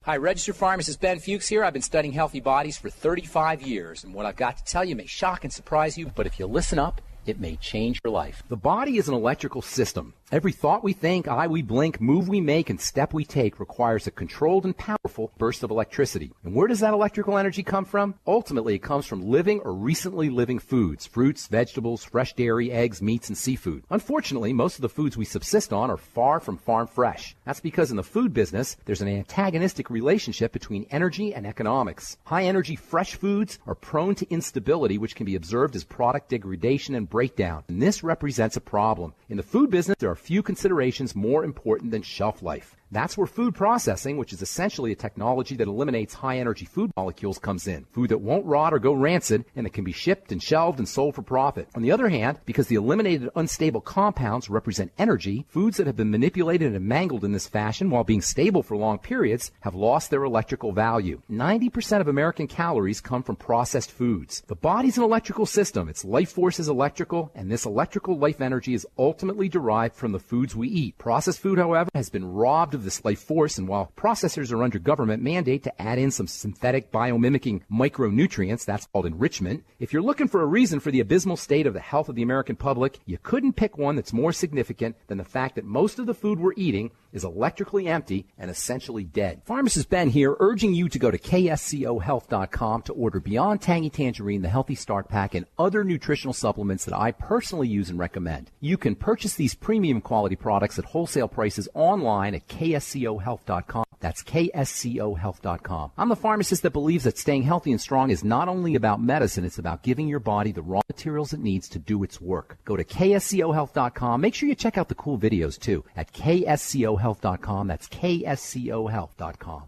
[SPEAKER 19] Hi, registered pharmacist Ben Fuchs here. I've been studying healthy bodies for 35 years, and what I've got to tell you may shock and surprise you, but if you listen up, it may change your life. The body is an electrical system. Every thought we think, eye we blink, move we make, and step we take requires a controlled and powerful burst of electricity. And where does that electrical energy come from? Ultimately, it comes from living or recently living foods, fruits, vegetables, fresh dairy, eggs, meats, and seafood. Unfortunately, most of the foods we subsist on are far from farm fresh. That's because in the food business, there's an antagonistic relationship between energy and economics. High-energy fresh foods are prone to instability, which can be observed as product degradation and breakdown. And this represents a problem. In the food business, there are few considerations more important than shelf life. That's where food processing, which is essentially a technology that eliminates high-energy food molecules, comes in. Food that won't rot or go rancid and that can be shipped and shelved and sold for profit. On the other hand, because the eliminated unstable compounds represent energy, foods that have been manipulated and mangled in this fashion while being stable for long periods have lost their electrical value. 90% of American calories come from processed foods. The body's an electrical system. Its life force is electrical, and this electrical life energy is ultimately derived from the foods we eat. Processed food, however, has been robbed of this life force, and while processors are under government mandate to add in some synthetic biomimicking micronutrients, that's called enrichment, if you're looking for a reason for the abysmal state of the health of the American public, you couldn't pick one that's more significant than the fact that most of the food we're eating is electrically empty and essentially dead. Pharmacist Ben here, urging you to go to kscohealth.com to order Beyond Tangy Tangerine, the Healthy Start Pack, and other nutritional supplements that I personally use and recommend. You can purchase these premium quality products at wholesale prices online at kscohealth.com. That's kscohealth.com. I'm the pharmacist that believes that staying healthy and strong is not only about medicine, it's about giving your body the raw materials it needs to do its work. Go to kscohealth.com. Make sure you check out the cool videos, too, at kscohealth.com. That's kscohealth.com.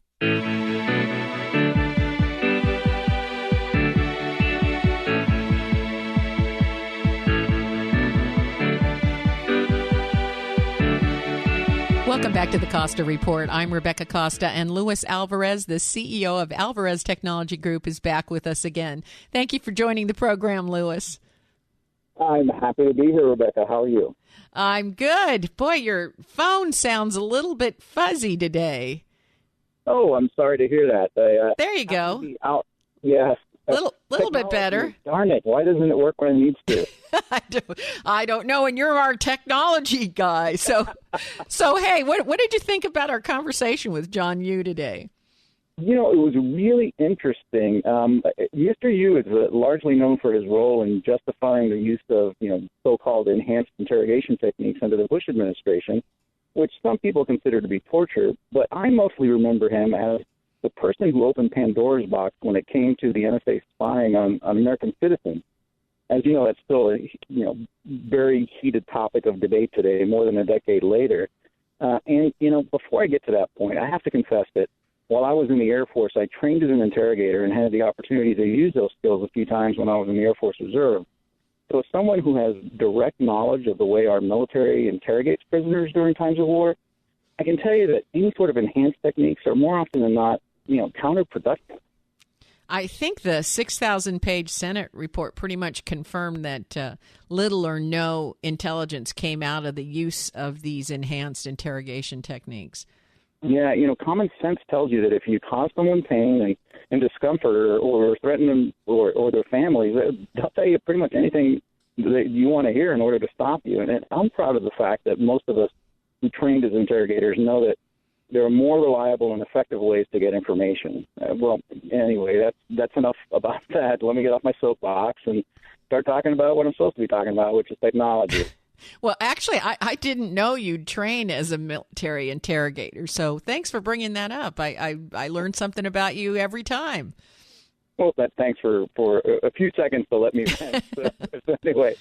[SPEAKER 2] Welcome back to the Costa Report. I'm Rebecca Costa, and Luis Alvarez, the CEO of Alvarez Technology Group, is back with us again. Thank you for joining the program, Luis.
[SPEAKER 5] I'm happy to be here, Rebecca. How are you?
[SPEAKER 2] I'm good. Boy, your phone sounds a little bit fuzzy today.
[SPEAKER 5] Oh, I'm sorry to hear that.
[SPEAKER 2] There you go.
[SPEAKER 5] Yes.
[SPEAKER 2] Little bit better.
[SPEAKER 5] Darn it. Why doesn't it work when it needs to?
[SPEAKER 2] I don't know, and you're our technology guy. So hey, what did you think about our conversation with John Yoo today?
[SPEAKER 5] You know, it was really interesting. Mr. Yoo is largely known for his role in justifying the use of, so-called enhanced interrogation techniques under the Bush administration, which some people consider to be torture. But I mostly remember him as the person who opened Pandora's box when it came to the NSA spying on American citizens. As you know, that's still a very heated topic of debate today, more than a decade later. And before I get to that point, I have to confess that while I was in the Air Force, I trained as an interrogator and had the opportunity to use those skills a few times when I was in the Air Force Reserve. So as someone who has direct knowledge of the way our military interrogates prisoners during times of war, I can tell you that any sort of enhanced techniques are more often than not, counterproductive.
[SPEAKER 2] I think the 6,000-page Senate report pretty much confirmed that little or no intelligence came out of the use of these enhanced interrogation techniques.
[SPEAKER 5] Yeah, common sense tells you that if you cause someone pain and discomfort or threaten them or their families, they'll tell you pretty much anything that you want to hear in order to stop you. And I'm proud of the fact that most of us who trained as interrogators know that there are more reliable and effective ways to get information. Anyway, that's enough about that. Let me get off my soapbox and start talking about what I'm supposed to be talking about, which is technology.
[SPEAKER 2] Well, actually, I didn't know you'd train as a military interrogator, so thanks for bringing that up. I learned something about you every time.
[SPEAKER 5] Well, thanks for a few seconds to let me vent. So anyway,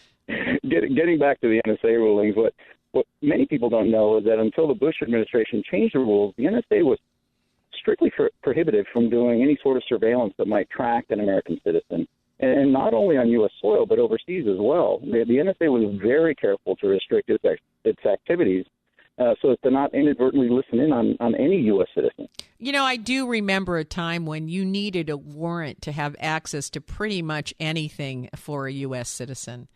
[SPEAKER 5] getting back to the NSA rulings, what many people don't know is that until the Bush administration changed the rules, the NSA was strictly prohibited from doing any sort of surveillance that might track an American citizen. and not only on U.S. soil, but overseas as well. The NSA was very careful to restrict its activities so as to not inadvertently listen in on any U.S. citizen.
[SPEAKER 2] You know, I do remember a time when you needed a warrant to have access to pretty much anything for a U.S. citizen.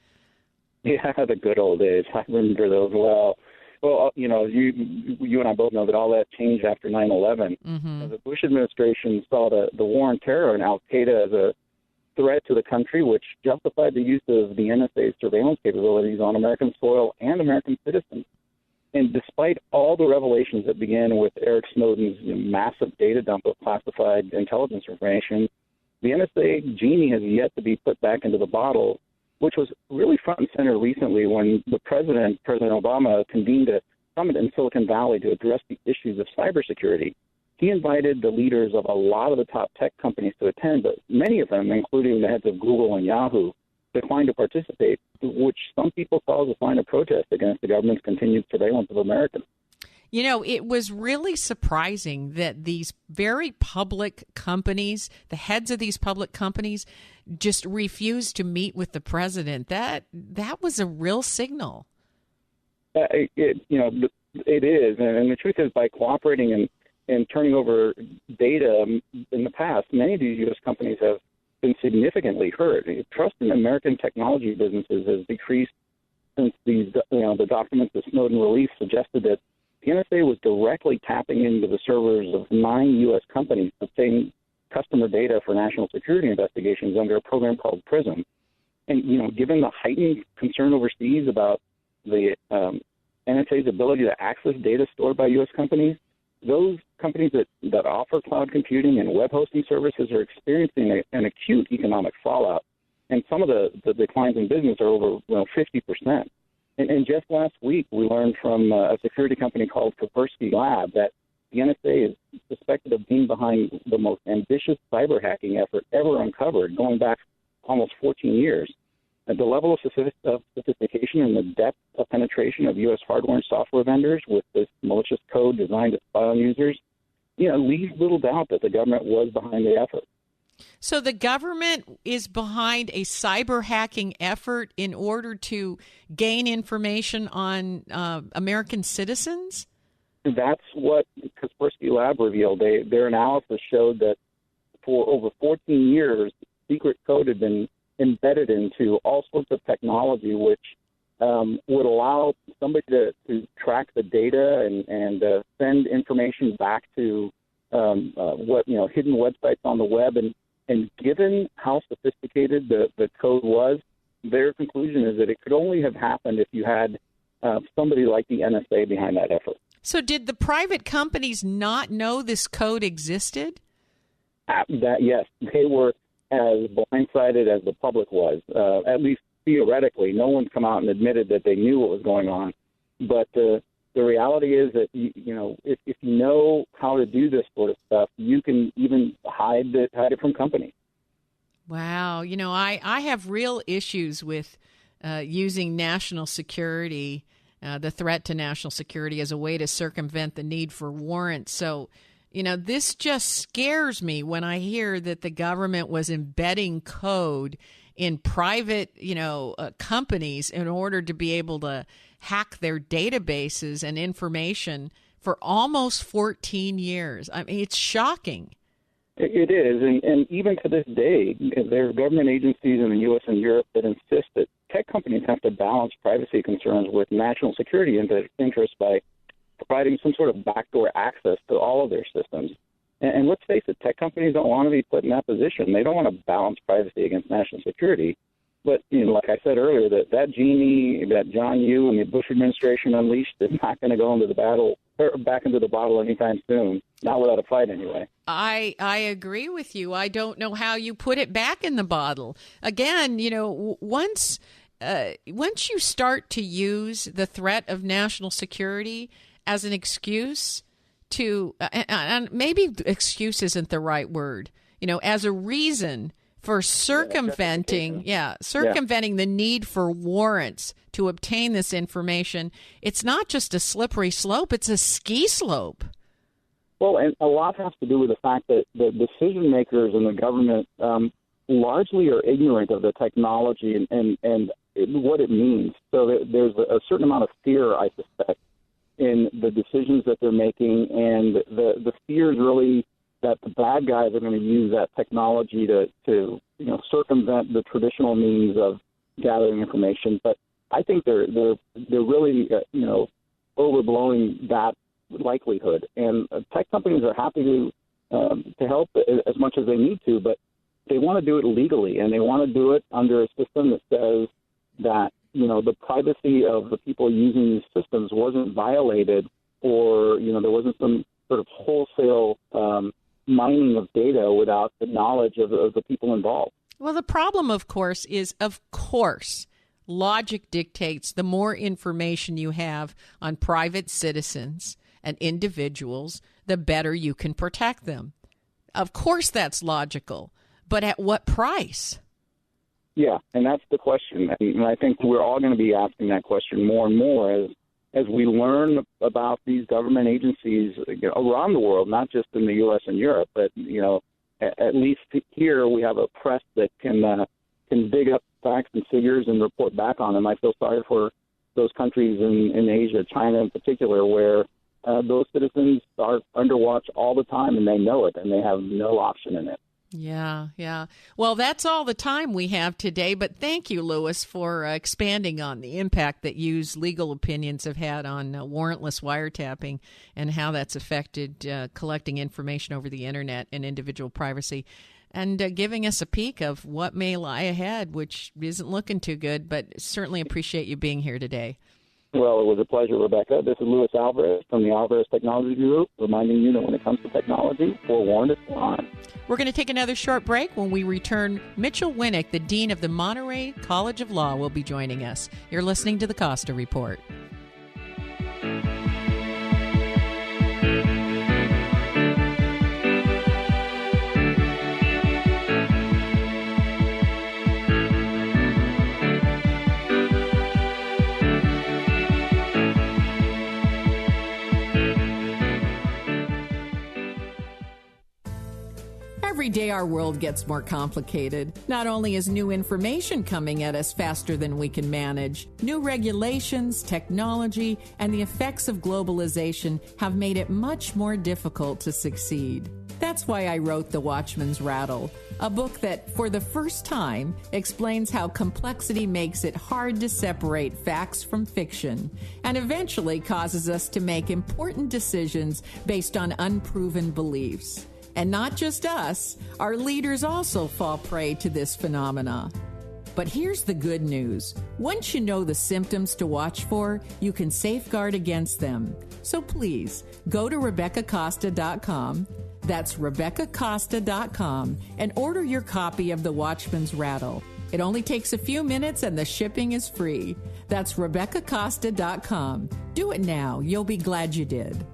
[SPEAKER 5] Yeah, the good old days. I remember those well. Well, you know, you and I both know that all that changed after 9/11.
[SPEAKER 2] Mm-hmm.
[SPEAKER 5] The Bush administration saw the war on terror and al-Qaeda as a threat to the country, which justified the use of the NSA's surveillance capabilities on American soil and American citizens. And despite all the revelations that began with Eric Snowden's massive data dump of classified intelligence information, the NSA genie has yet to be put back into the bottle, which was really front and center recently when the President Obama, convened a summit in Silicon Valley to address the issues of cybersecurity. He invited the leaders of a lot of the top tech companies to attend, but many of them, including the heads of Google and Yahoo, declined to participate, which some people saw as a sign of protest against the government's continued surveillance of Americans.
[SPEAKER 2] You know, it was really surprising that these very public companies, the heads of these public companies, just refused to meet with the president. That was a real signal.
[SPEAKER 5] It is, and the truth is, by cooperating and turning over data in the past, many of these U.S. companies have been significantly hurt. Trust in American technology businesses has decreased since the documents that Snowden released suggested that the NSA was directly tapping into the servers of 9 U.S. companies to obtain customer data for national security investigations under a program called PRISM. And, you know, given the heightened concern overseas about the NSA's ability to access data stored by U.S. companies, those companies that offer cloud computing and web hosting services are experiencing an acute economic fallout. And some of the declines in business are over 50%. And just last week, we learned from a security company called Kaspersky Lab that the NSA is suspected of being behind the most ambitious cyber hacking effort ever uncovered, going back almost 14 years. And the level of sophistication and the depth of penetration of U.S. hardware and software vendors with this malicious code designed to spy on users, leaves little doubt that the government was behind the effort.
[SPEAKER 2] So the government is behind a cyber hacking effort in order to gain information on American citizens?
[SPEAKER 5] That's what Kaspersky Lab revealed. Their analysis showed that for over 14 years, secret code had been embedded into all sorts of technology, which would allow somebody to track the data and send information back to hidden websites on the web. And given how sophisticated the code was, their conclusion is that it could only have happened if you had somebody like the NSA behind that effort.
[SPEAKER 2] So did the private companies not know this code existed?
[SPEAKER 5] Yes, they were as blindsided as the public was, at least theoretically. No one's come out and admitted that they knew what was going on. But the reality is that, if you know how to do this sort of stuff, you can even hide it from companies.
[SPEAKER 2] Wow. I have real issues with using national security, the threat to national security, as a way to circumvent the need for warrants. So, this just scares me when I hear that the government was embedding code in private, companies in order to be able to hack their databases and information for almost 14 years. I mean, it's shocking.
[SPEAKER 5] It is, and even to this day, there are government agencies in the U.S. and Europe that insist that tech companies have to balance privacy concerns with national security interests by providing some sort of backdoor access to all of their systems. And let's face it, tech companies don't want to be put in that position. They don't want to balance privacy against national security. But, like I said earlier, that genie that John Yoo and the Bush administration unleashed is not going to go into the battle or back into the bottle anytime soon. Not without a fight, anyway.
[SPEAKER 2] I agree with you. I don't know how you put it back in the bottle. Again, once you start to use the threat of national security as an excuse to, and maybe excuse isn't the right word, as a reason for circumventing the need for warrants to obtain this information, it's not just a slippery slope, it's a ski slope.
[SPEAKER 5] Well, and a lot has to do with the fact that the decision makers in the government largely are ignorant of the technology and what it means. So there's a certain amount of fear, I suspect, in the decisions that they're making, and the fear is really that the bad guys are going to use that technology to circumvent the traditional means of gathering information. But I think they're really overblowing that likelihood. And tech companies are happy to help as much as they need to, but they want to do it legally, and they want to do it under a system that says that the privacy of the people using these systems wasn't violated, or there wasn't some sort of wholesale mining of data without the knowledge of the people involved.
[SPEAKER 2] Well, the problem, of course, is, logic dictates the more information you have on private citizens and individuals, the better you can protect them. Of course, that's logical, but at what price?
[SPEAKER 5] Yeah, and that's the question. And I think we're all going to be asking that question more and more as we learn about these government agencies around the world, not just in the U.S. and Europe, but at least here we have a press that can dig up facts and figures and report back on them. I feel sorry for those countries in Asia, China in particular, where those citizens are under watch all the time, and they know it, and they have no option in it.
[SPEAKER 2] Yeah. Well, that's all the time we have today, but thank you, Louis, for expanding on the impact that Yu's legal opinions have had on warrantless wiretapping and how that's affected collecting information over the Internet and individual privacy, and giving us a peek of what may lie ahead, which isn't looking too good, but certainly appreciate you being here today.
[SPEAKER 5] Well, it was a pleasure, Rebecca. This is Louis Alvarez from the Alvarez Technology Group, reminding you that when it comes to technology, forewarned is on.
[SPEAKER 2] We're going to take another short break. When we return, Mitchell Winnick, the Dean of the Monterey College of Law, will be joining us. You're listening to the Costa Report. Every day our world gets more complicated. Not only is new information coming at us faster than we can manage, new regulations, technology, and the effects of globalization have made it much more difficult to succeed. That's why I wrote The Watchman's Rattle, a book that, for the first time, explains how complexity makes it hard to separate facts from fiction, and eventually causes us to make important decisions based on unproven beliefs. And not just us, our leaders also fall prey to this phenomena. But here's the good news. Once you know the symptoms to watch for, you can safeguard against them. So please, go to RebeccaCosta.com, that's RebeccaCosta.com, and order your copy of The Watchman's Rattle. It only takes a few minutes and the shipping is free. That's RebeccaCosta.com. Do it now. You'll be glad you did.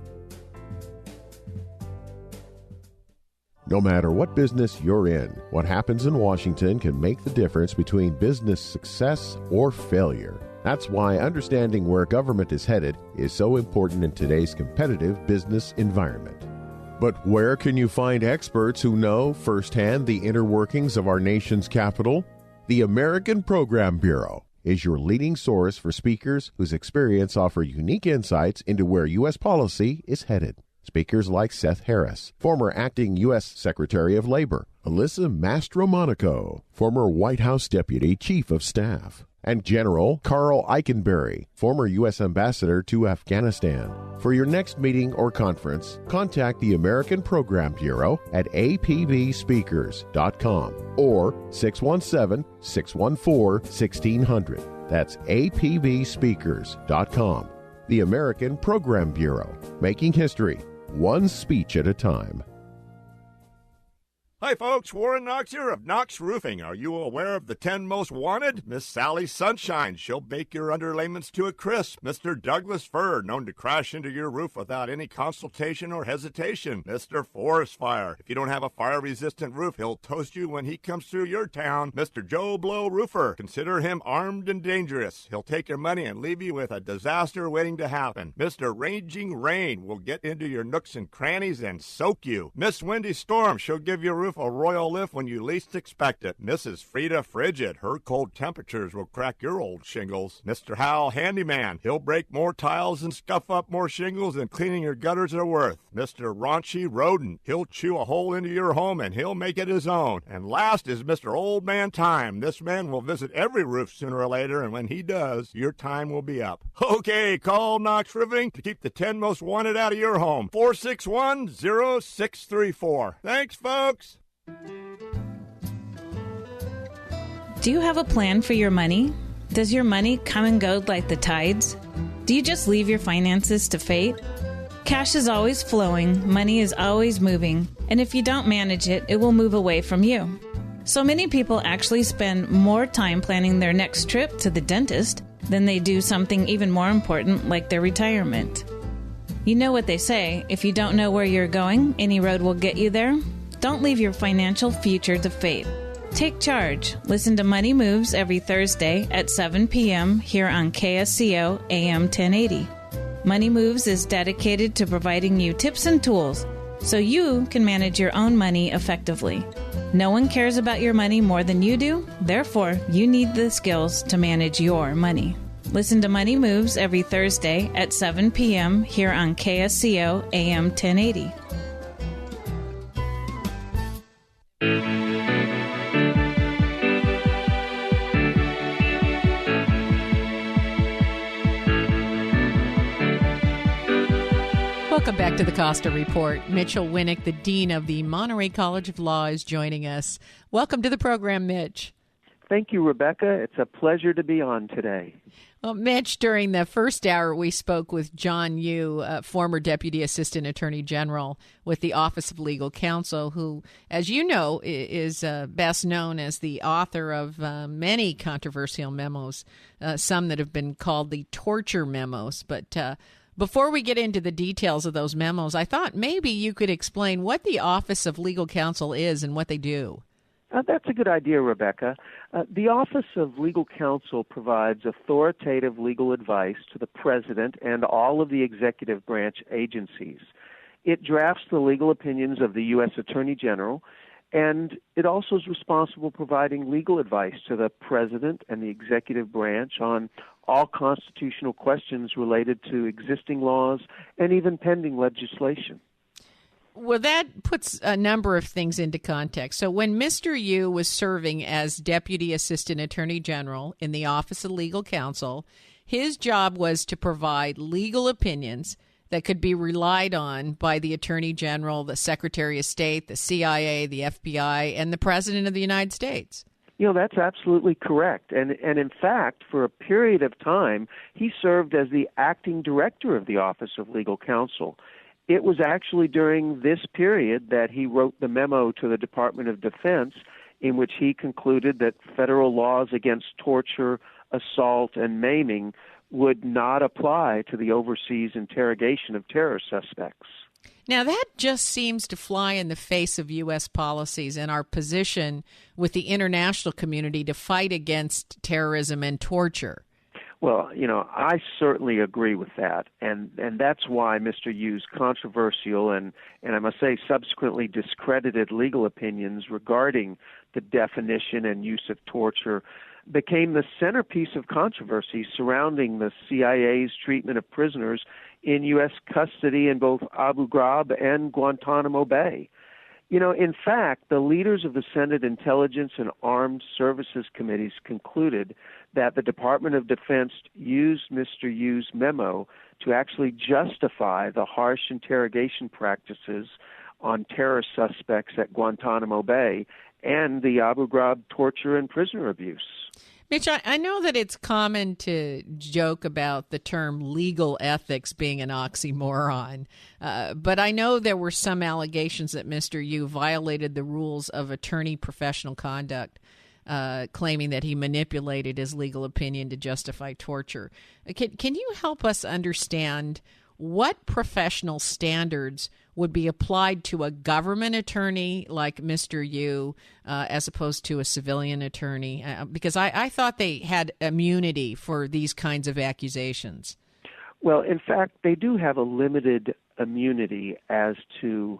[SPEAKER 1] No matter what business you're in, what happens in Washington can make the difference between business success or failure. That's why understanding where government is headed is so important in today's competitive business environment. But where can you find experts who know firsthand the inner workings of our nation's capital? The American Program Bureau is your leading source for speakers whose experience offer unique insights into where U.S. policy is headed. Speakers like Seth Harris, former acting U.S. Secretary of Labor, Alyssa Mastromonaco, former White House Deputy Chief of Staff, and General Carl Eikenberry, former U.S. Ambassador to Afghanistan. For your next meeting or conference, contact the American Program Bureau at apbspeakers.com or 617-614-1600. That's apbspeakers.com. The American Program Bureau, making history, one speech at a time.
[SPEAKER 9] Hi, folks. Warren Knox here of Knox Roofing. Are you aware of the 10 most wanted? Miss Sally Sunshine. She'll bake your underlayments to a crisp. Mr. Douglas Fir, known to crash into your roof without any consultation or hesitation. Mr. Forest Fire. If you don't have a fire-resistant roof, he'll toast you when he comes through your town. Mr. Joe Blow Roofer. Consider him armed and dangerous. He'll take your money and leave you with a disaster waiting to happen. Mr. Raging Rain will get into your nooks and crannies and soak you. Miss Windy Storm. She'll give your roof roof a royal lift when you least expect it. Mrs. Frida Frigid, her cold temperatures will crack your old shingles. Mr. Hal Handyman, he'll break more tiles and scuff up more shingles than cleaning your gutters are worth. Mr. Raunchy Rodent, he'll chew a hole into your home and he'll make it his own. And last is Mr. Old Man Time. This man will visit every roof sooner or later, and when he does, your time will be up. Okay, call Knox Roofing to keep the 10 most wanted out of your home. 461-0634. Thanks, folks.
[SPEAKER 6] Do you have a plan for your money? Does your money come and go like the tides? Do you just leave your finances to fate? Cash is always flowing, money is always moving, and if you don't manage it, it will move away from you. So many people actually spend more time planning their next trip to the dentist than they do something even more important like their retirement. You know what they say, if you don't know where you're going, any road will get you there. Don't leave your financial future to fate. Take charge. Listen to Money Moves every Thursday at 7 p.m. here on KSCO AM 1080. Money Moves is dedicated to providing you tips and tools so you can manage your own money effectively. No one cares about your money more than you do, therefore, you need the skills to manage your money. Listen to Money Moves every Thursday at 7 p.m. here on KSCO AM 1080.
[SPEAKER 2] Welcome back to the Costa Report. Mitchell Winnick, the Dean of the Monterey College of Law, is joining us. Welcome to the program, Mitch.
[SPEAKER 22] Thank you, Rebecca. It's a pleasure to be on today.
[SPEAKER 2] Well, Mitch, during the first hour, we spoke with John Yoo, former Deputy Assistant Attorney General with the Office of Legal Counsel, who, as you know, is best known as the author of many controversial memos, some that have been called the Torture Memos. But before we get into the details of those memos, I thought maybe you could explain what the Office of Legal Counsel is and what they do.
[SPEAKER 22] That's a good idea, Rebecca. The Office of Legal Counsel provides authoritative legal advice to the President and all of the executive branch agencies. It drafts the legal opinions of the U.S. Attorney General, and it also is responsible for providing legal advice to the President and the executive branch on all constitutional questions related to existing laws and even pending legislation.
[SPEAKER 2] Well, that puts a number of things into context. So when Mr. Yoo was serving as Deputy Assistant Attorney General in the Office of Legal Counsel, his job was to provide legal opinions that could be relied on by the Attorney General, the Secretary of State, the CIA, the FBI, and the President of the United States.
[SPEAKER 22] You know, that's absolutely correct. And in fact, for a period of time, he served as the acting director of the Office of Legal Counsel. It was actually during this period that he wrote the memo to the Department of Defense in which he concluded that federal laws against torture, assault, and maiming would not apply to the overseas interrogation of terror suspects.
[SPEAKER 2] Now, that just seems to fly in the face of U.S. policies and our position with the international community to fight against terrorism and torture.
[SPEAKER 22] Well, you know, I certainly agree with that, and that's why Mr. Yoo's controversial and I must say subsequently discredited legal opinions regarding the definition and use of torture became the centerpiece of controversy surrounding the CIA's treatment of prisoners in U.S. custody in both Abu Ghraib and Guantanamo Bay. You know, in fact, the leaders of the Senate Intelligence and Armed Services Committees concluded that the Department of Defense used Mr. Yoo's memo to actually justify the harsh interrogation practices on terror suspects at Guantanamo Bay and the Abu Ghraib torture and prisoner abuse.
[SPEAKER 2] Mitch, I know that it's common to joke about the term legal ethics being an oxymoron, but I know there were some allegations that Mr. Yoo violated the rules of attorney professional conduct, claiming that he manipulated his legal opinion to justify torture. Can you help us understand what professional standards would be applied to a government attorney like Mr. Yoo as opposed to a civilian attorney? Because I thought they had immunity for these kinds of accusations.
[SPEAKER 22] Well, in fact, they do have a limited immunity as to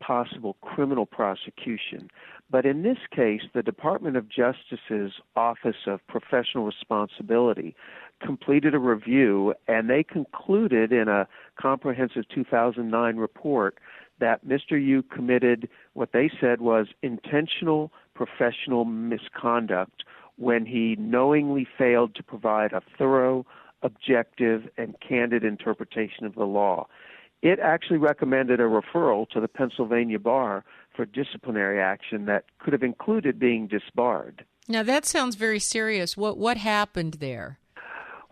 [SPEAKER 22] possible criminal prosecution. But in this case, the Department of Justice's Office of Professional Responsibility completed a review, and they concluded in a comprehensive 2009 report that Mr. Yu committed what they said was intentional professional misconduct when he knowingly failed to provide a thorough, objective, and candid interpretation of the law. It actually recommended a referral to the Pennsylvania bar for disciplinary action that could have included being disbarred.
[SPEAKER 2] Now, that sounds very serious. What happened there?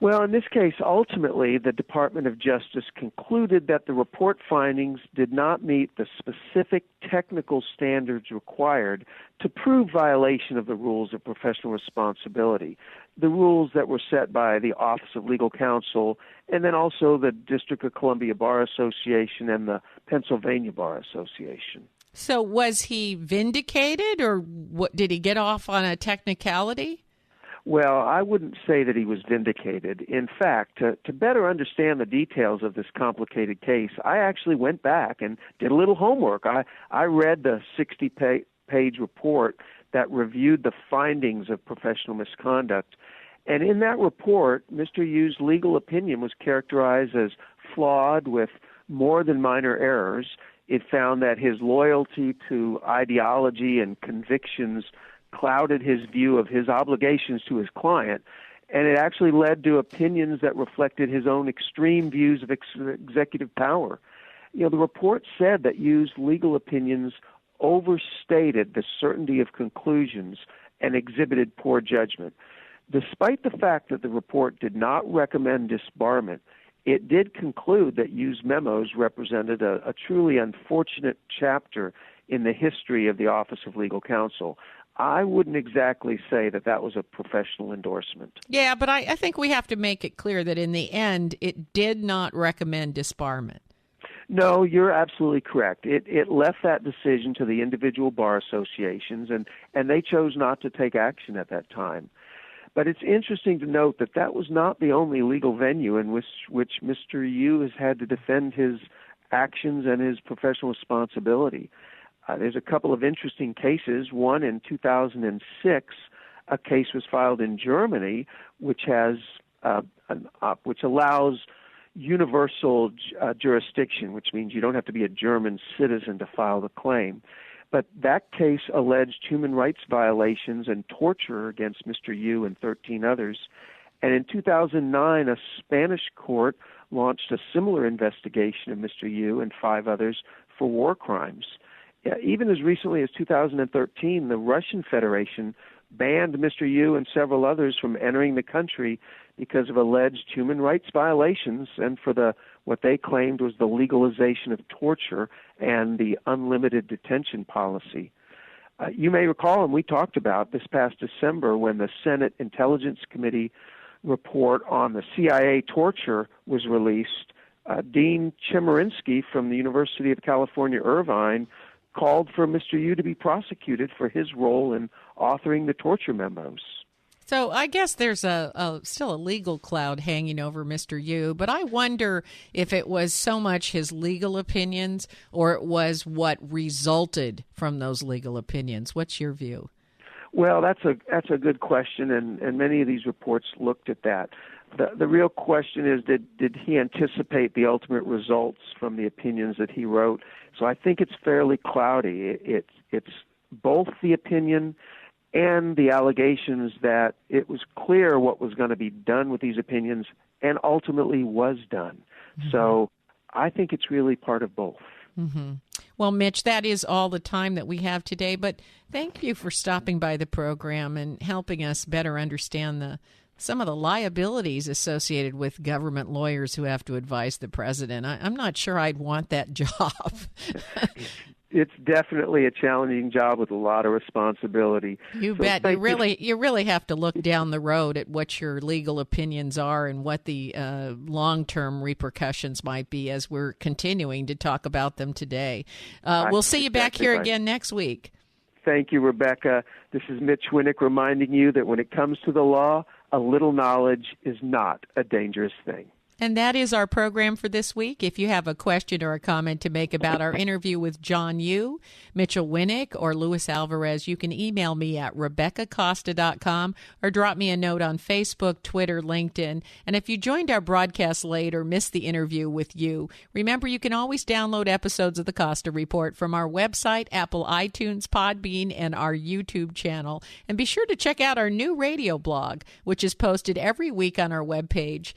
[SPEAKER 22] Well, in this case, ultimately, the Department of Justice concluded that the report findings did not meet the specific technical standards required to prove violation of the rules of professional responsibility, the rules that were set by the Office of Legal Counsel and then also the District of Columbia Bar Association and the Pennsylvania Bar Association.
[SPEAKER 2] So was he vindicated, or did he get off on a technicality?
[SPEAKER 22] Well, I wouldn't say that he was vindicated. In fact, to better understand the details of this complicated case, I actually went back and did a little homework. I read the 60-page report that reviewed the findings of professional misconduct. And in that report, Mr. Yu's legal opinion was characterized as flawed with more than minor errors. It found that his loyalty to ideology and convictions clouded his view of his obligations to his client, and it actually led to opinions that reflected his own extreme views of executive power. The report said that Yu's legal opinions overstated the certainty of conclusions and exhibited poor judgment. Despite the fact that the report did not recommend disbarment, it did conclude that Yu's memos represented a truly unfortunate chapter in the history of the Office of Legal Counsel. I wouldn't exactly say that was a professional endorsement.
[SPEAKER 2] Yeah, but I think we have to make it clear that in the end, it did not recommend disbarment.
[SPEAKER 22] No, you're absolutely correct. It left that decision to the individual bar associations, and they chose not to take action at that time. But it's interesting to note that was not the only legal venue in which Mr. Yu has had to defend his actions and his professional responsibility. There's a couple of interesting cases. One in 2006, a case was filed in Germany, which has which allows universal jurisdiction, which means you don't have to be a German citizen to file the claim. But that case alleged human rights violations and torture against Mr. Yu and 13 others. And in 2009, a Spanish court launched a similar investigation of Mr. Yu and 5 others for war crimes. Even as recently as 2013, the Russian Federation banned Mr. Yu and several others from entering the country because of alleged human rights violations and for what they claimed was the legalization of torture and the unlimited detention policy. You may recall, and we talked about this past December when the Senate Intelligence Committee report on the CIA torture was released, Dean Chemerinsky from the University of California, Irvine, called for Mr. Yu to be prosecuted for his role in authoring the torture memos.
[SPEAKER 2] So I guess there's still a legal cloud hanging over Mr. Yu, but I wonder if it was so much his legal opinions or it was what resulted from those legal opinions. What's your view?
[SPEAKER 22] Well, that's a good question, and many of these reports looked at that. The real question is, did he anticipate the ultimate results from the opinions that he wrote? So I think it's fairly cloudy. It's both the opinion and the allegations that it was clear what was going to be done with these opinions and ultimately was done. Mm-hmm. So I think it's really part of both.
[SPEAKER 2] Mm-hmm. Well, Mitch, that is all the time that we have today, but thank you for stopping by the program and helping us better understand some of the liabilities associated with government lawyers who have to advise the president. I'm not sure I'd want that job.
[SPEAKER 22] It's definitely a challenging job with a lot of responsibility.
[SPEAKER 2] You bet. You really have to look down the road at what your legal opinions are and what the long-term repercussions might be as we're continuing to talk about them today. We'll see you back here again next week.
[SPEAKER 22] Thank you, Rebecca. This is Mitch Winnick reminding you that when it comes to the law, a little knowledge is not a dangerous thing.
[SPEAKER 2] And that is our program for this week. If you have a question or a comment to make about our interview with John Yoo, Mitchell Winnick, or Luis Alvarez, you can email me at RebeccaCosta.com or drop me a note on Facebook, Twitter, LinkedIn. And if you joined our broadcast late or missed the interview with you, remember you can always download episodes of the Costa Report from our website, Apple iTunes, Podbean, and our YouTube channel. And be sure to check out our new radio blog, which is posted every week on our webpage.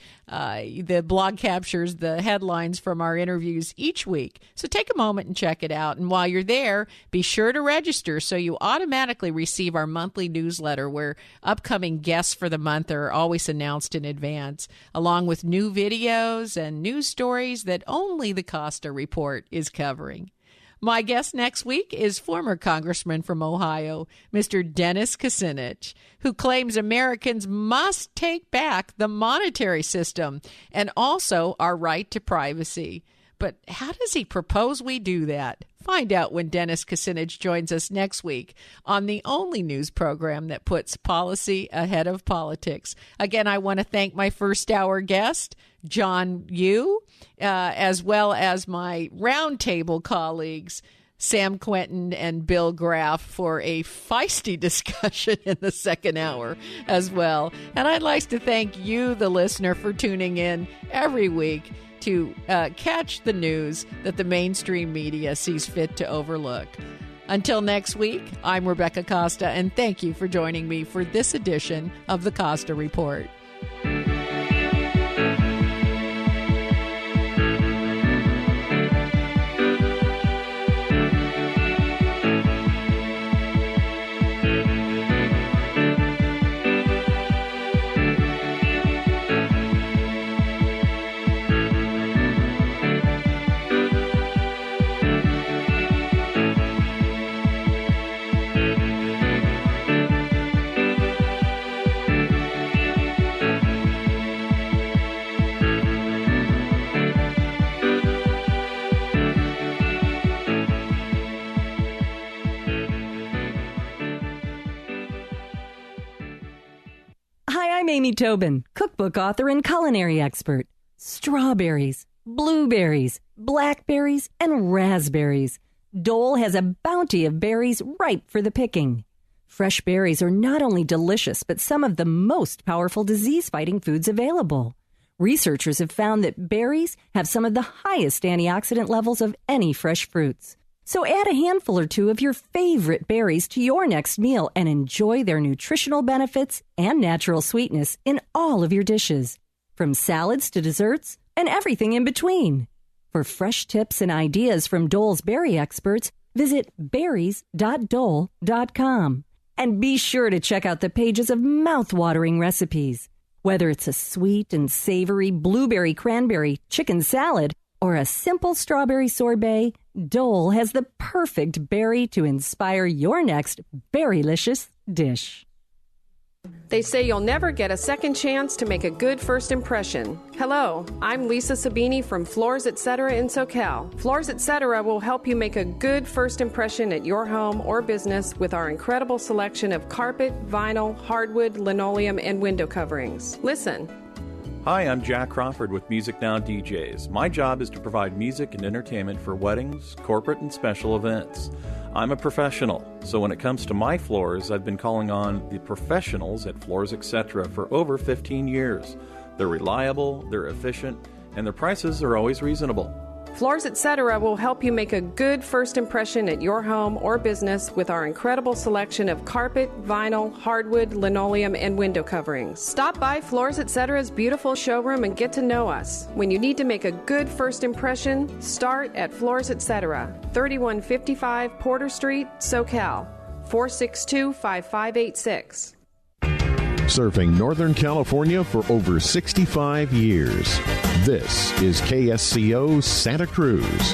[SPEAKER 2] The blog captures the headlines from our interviews each week. So take a moment and check it out. And while you're there, be sure to register so you automatically receive our monthly newsletter where upcoming guests for the month are always announced in advance, along with new videos and news stories that only the Costa Report is covering. My guest next week is former Congressman from Ohio, Mr. Dennis Kucinich, who claims Americans must take back the monetary system and also our right to privacy. But how does he propose we do that? Find out when Dennis Kucinich joins us next week on the only news program that puts policy ahead of politics. Again, I want to thank my first hour guest, John Yoo, as well as my roundtable colleagues, Sam Quentin and Bill Graff, for a feisty discussion in the second hour as well. And I'd like to thank you, the listener, for tuning in every week to catch the news that the mainstream media sees fit to overlook. Until next week, I'm Rebecca Costa, and thank you for joining me for this edition of the Costa Report.
[SPEAKER 8] I'm Amy Tobin, cookbook author and culinary expert. Strawberries, blueberries, blackberries, and raspberries. Dole has a bounty of berries ripe for the picking. Fresh berries are not only delicious, but some of the most powerful disease-fighting foods available. Researchers have found that berries have some of the highest antioxidant levels of any fresh fruits. So add a handful or two of your favorite berries to your next meal and enjoy their nutritional benefits and natural sweetness in all of your dishes, from salads to desserts and everything in between. For fresh tips and ideas from Dole's berry experts, visit berries.dole.com. And be sure to check out the pages of mouth-watering recipes. Whether it's a sweet and savory blueberry cranberry chicken salad or a simple strawberry sorbet, Dole has the perfect berry to inspire your next berrylicious dish.
[SPEAKER 10] They say you'll never get a second chance to make a good first impression. Hello, I'm Lisa Sabini from Floors Etc. in SoCal. Floors Etc. will help you make a good first impression at your home or business with our incredible selection of carpet, vinyl, hardwood, linoleum, and window coverings. Listen.
[SPEAKER 23] Hi, I'm Jack Crawford with Music Now DJs. My job is to provide music and entertainment for weddings, corporate, and special events. I'm a professional, so when it comes to my floors, I've been calling on the professionals at Floors Etc. for over 15 years. They're reliable, they're efficient, and their prices are always reasonable.
[SPEAKER 10] Floors Etc. will help you make a good first impression at your home or business with our incredible selection of carpet, vinyl, hardwood, linoleum, and window coverings. Stop by Floors Etc.'s beautiful showroom and get to know us. When you need to make a good first impression, start at Floors Etc., 3155 Porter Street, SoCal, 462-5586.
[SPEAKER 1] Serving Northern California for over 65 years. This is KSCO Santa Cruz.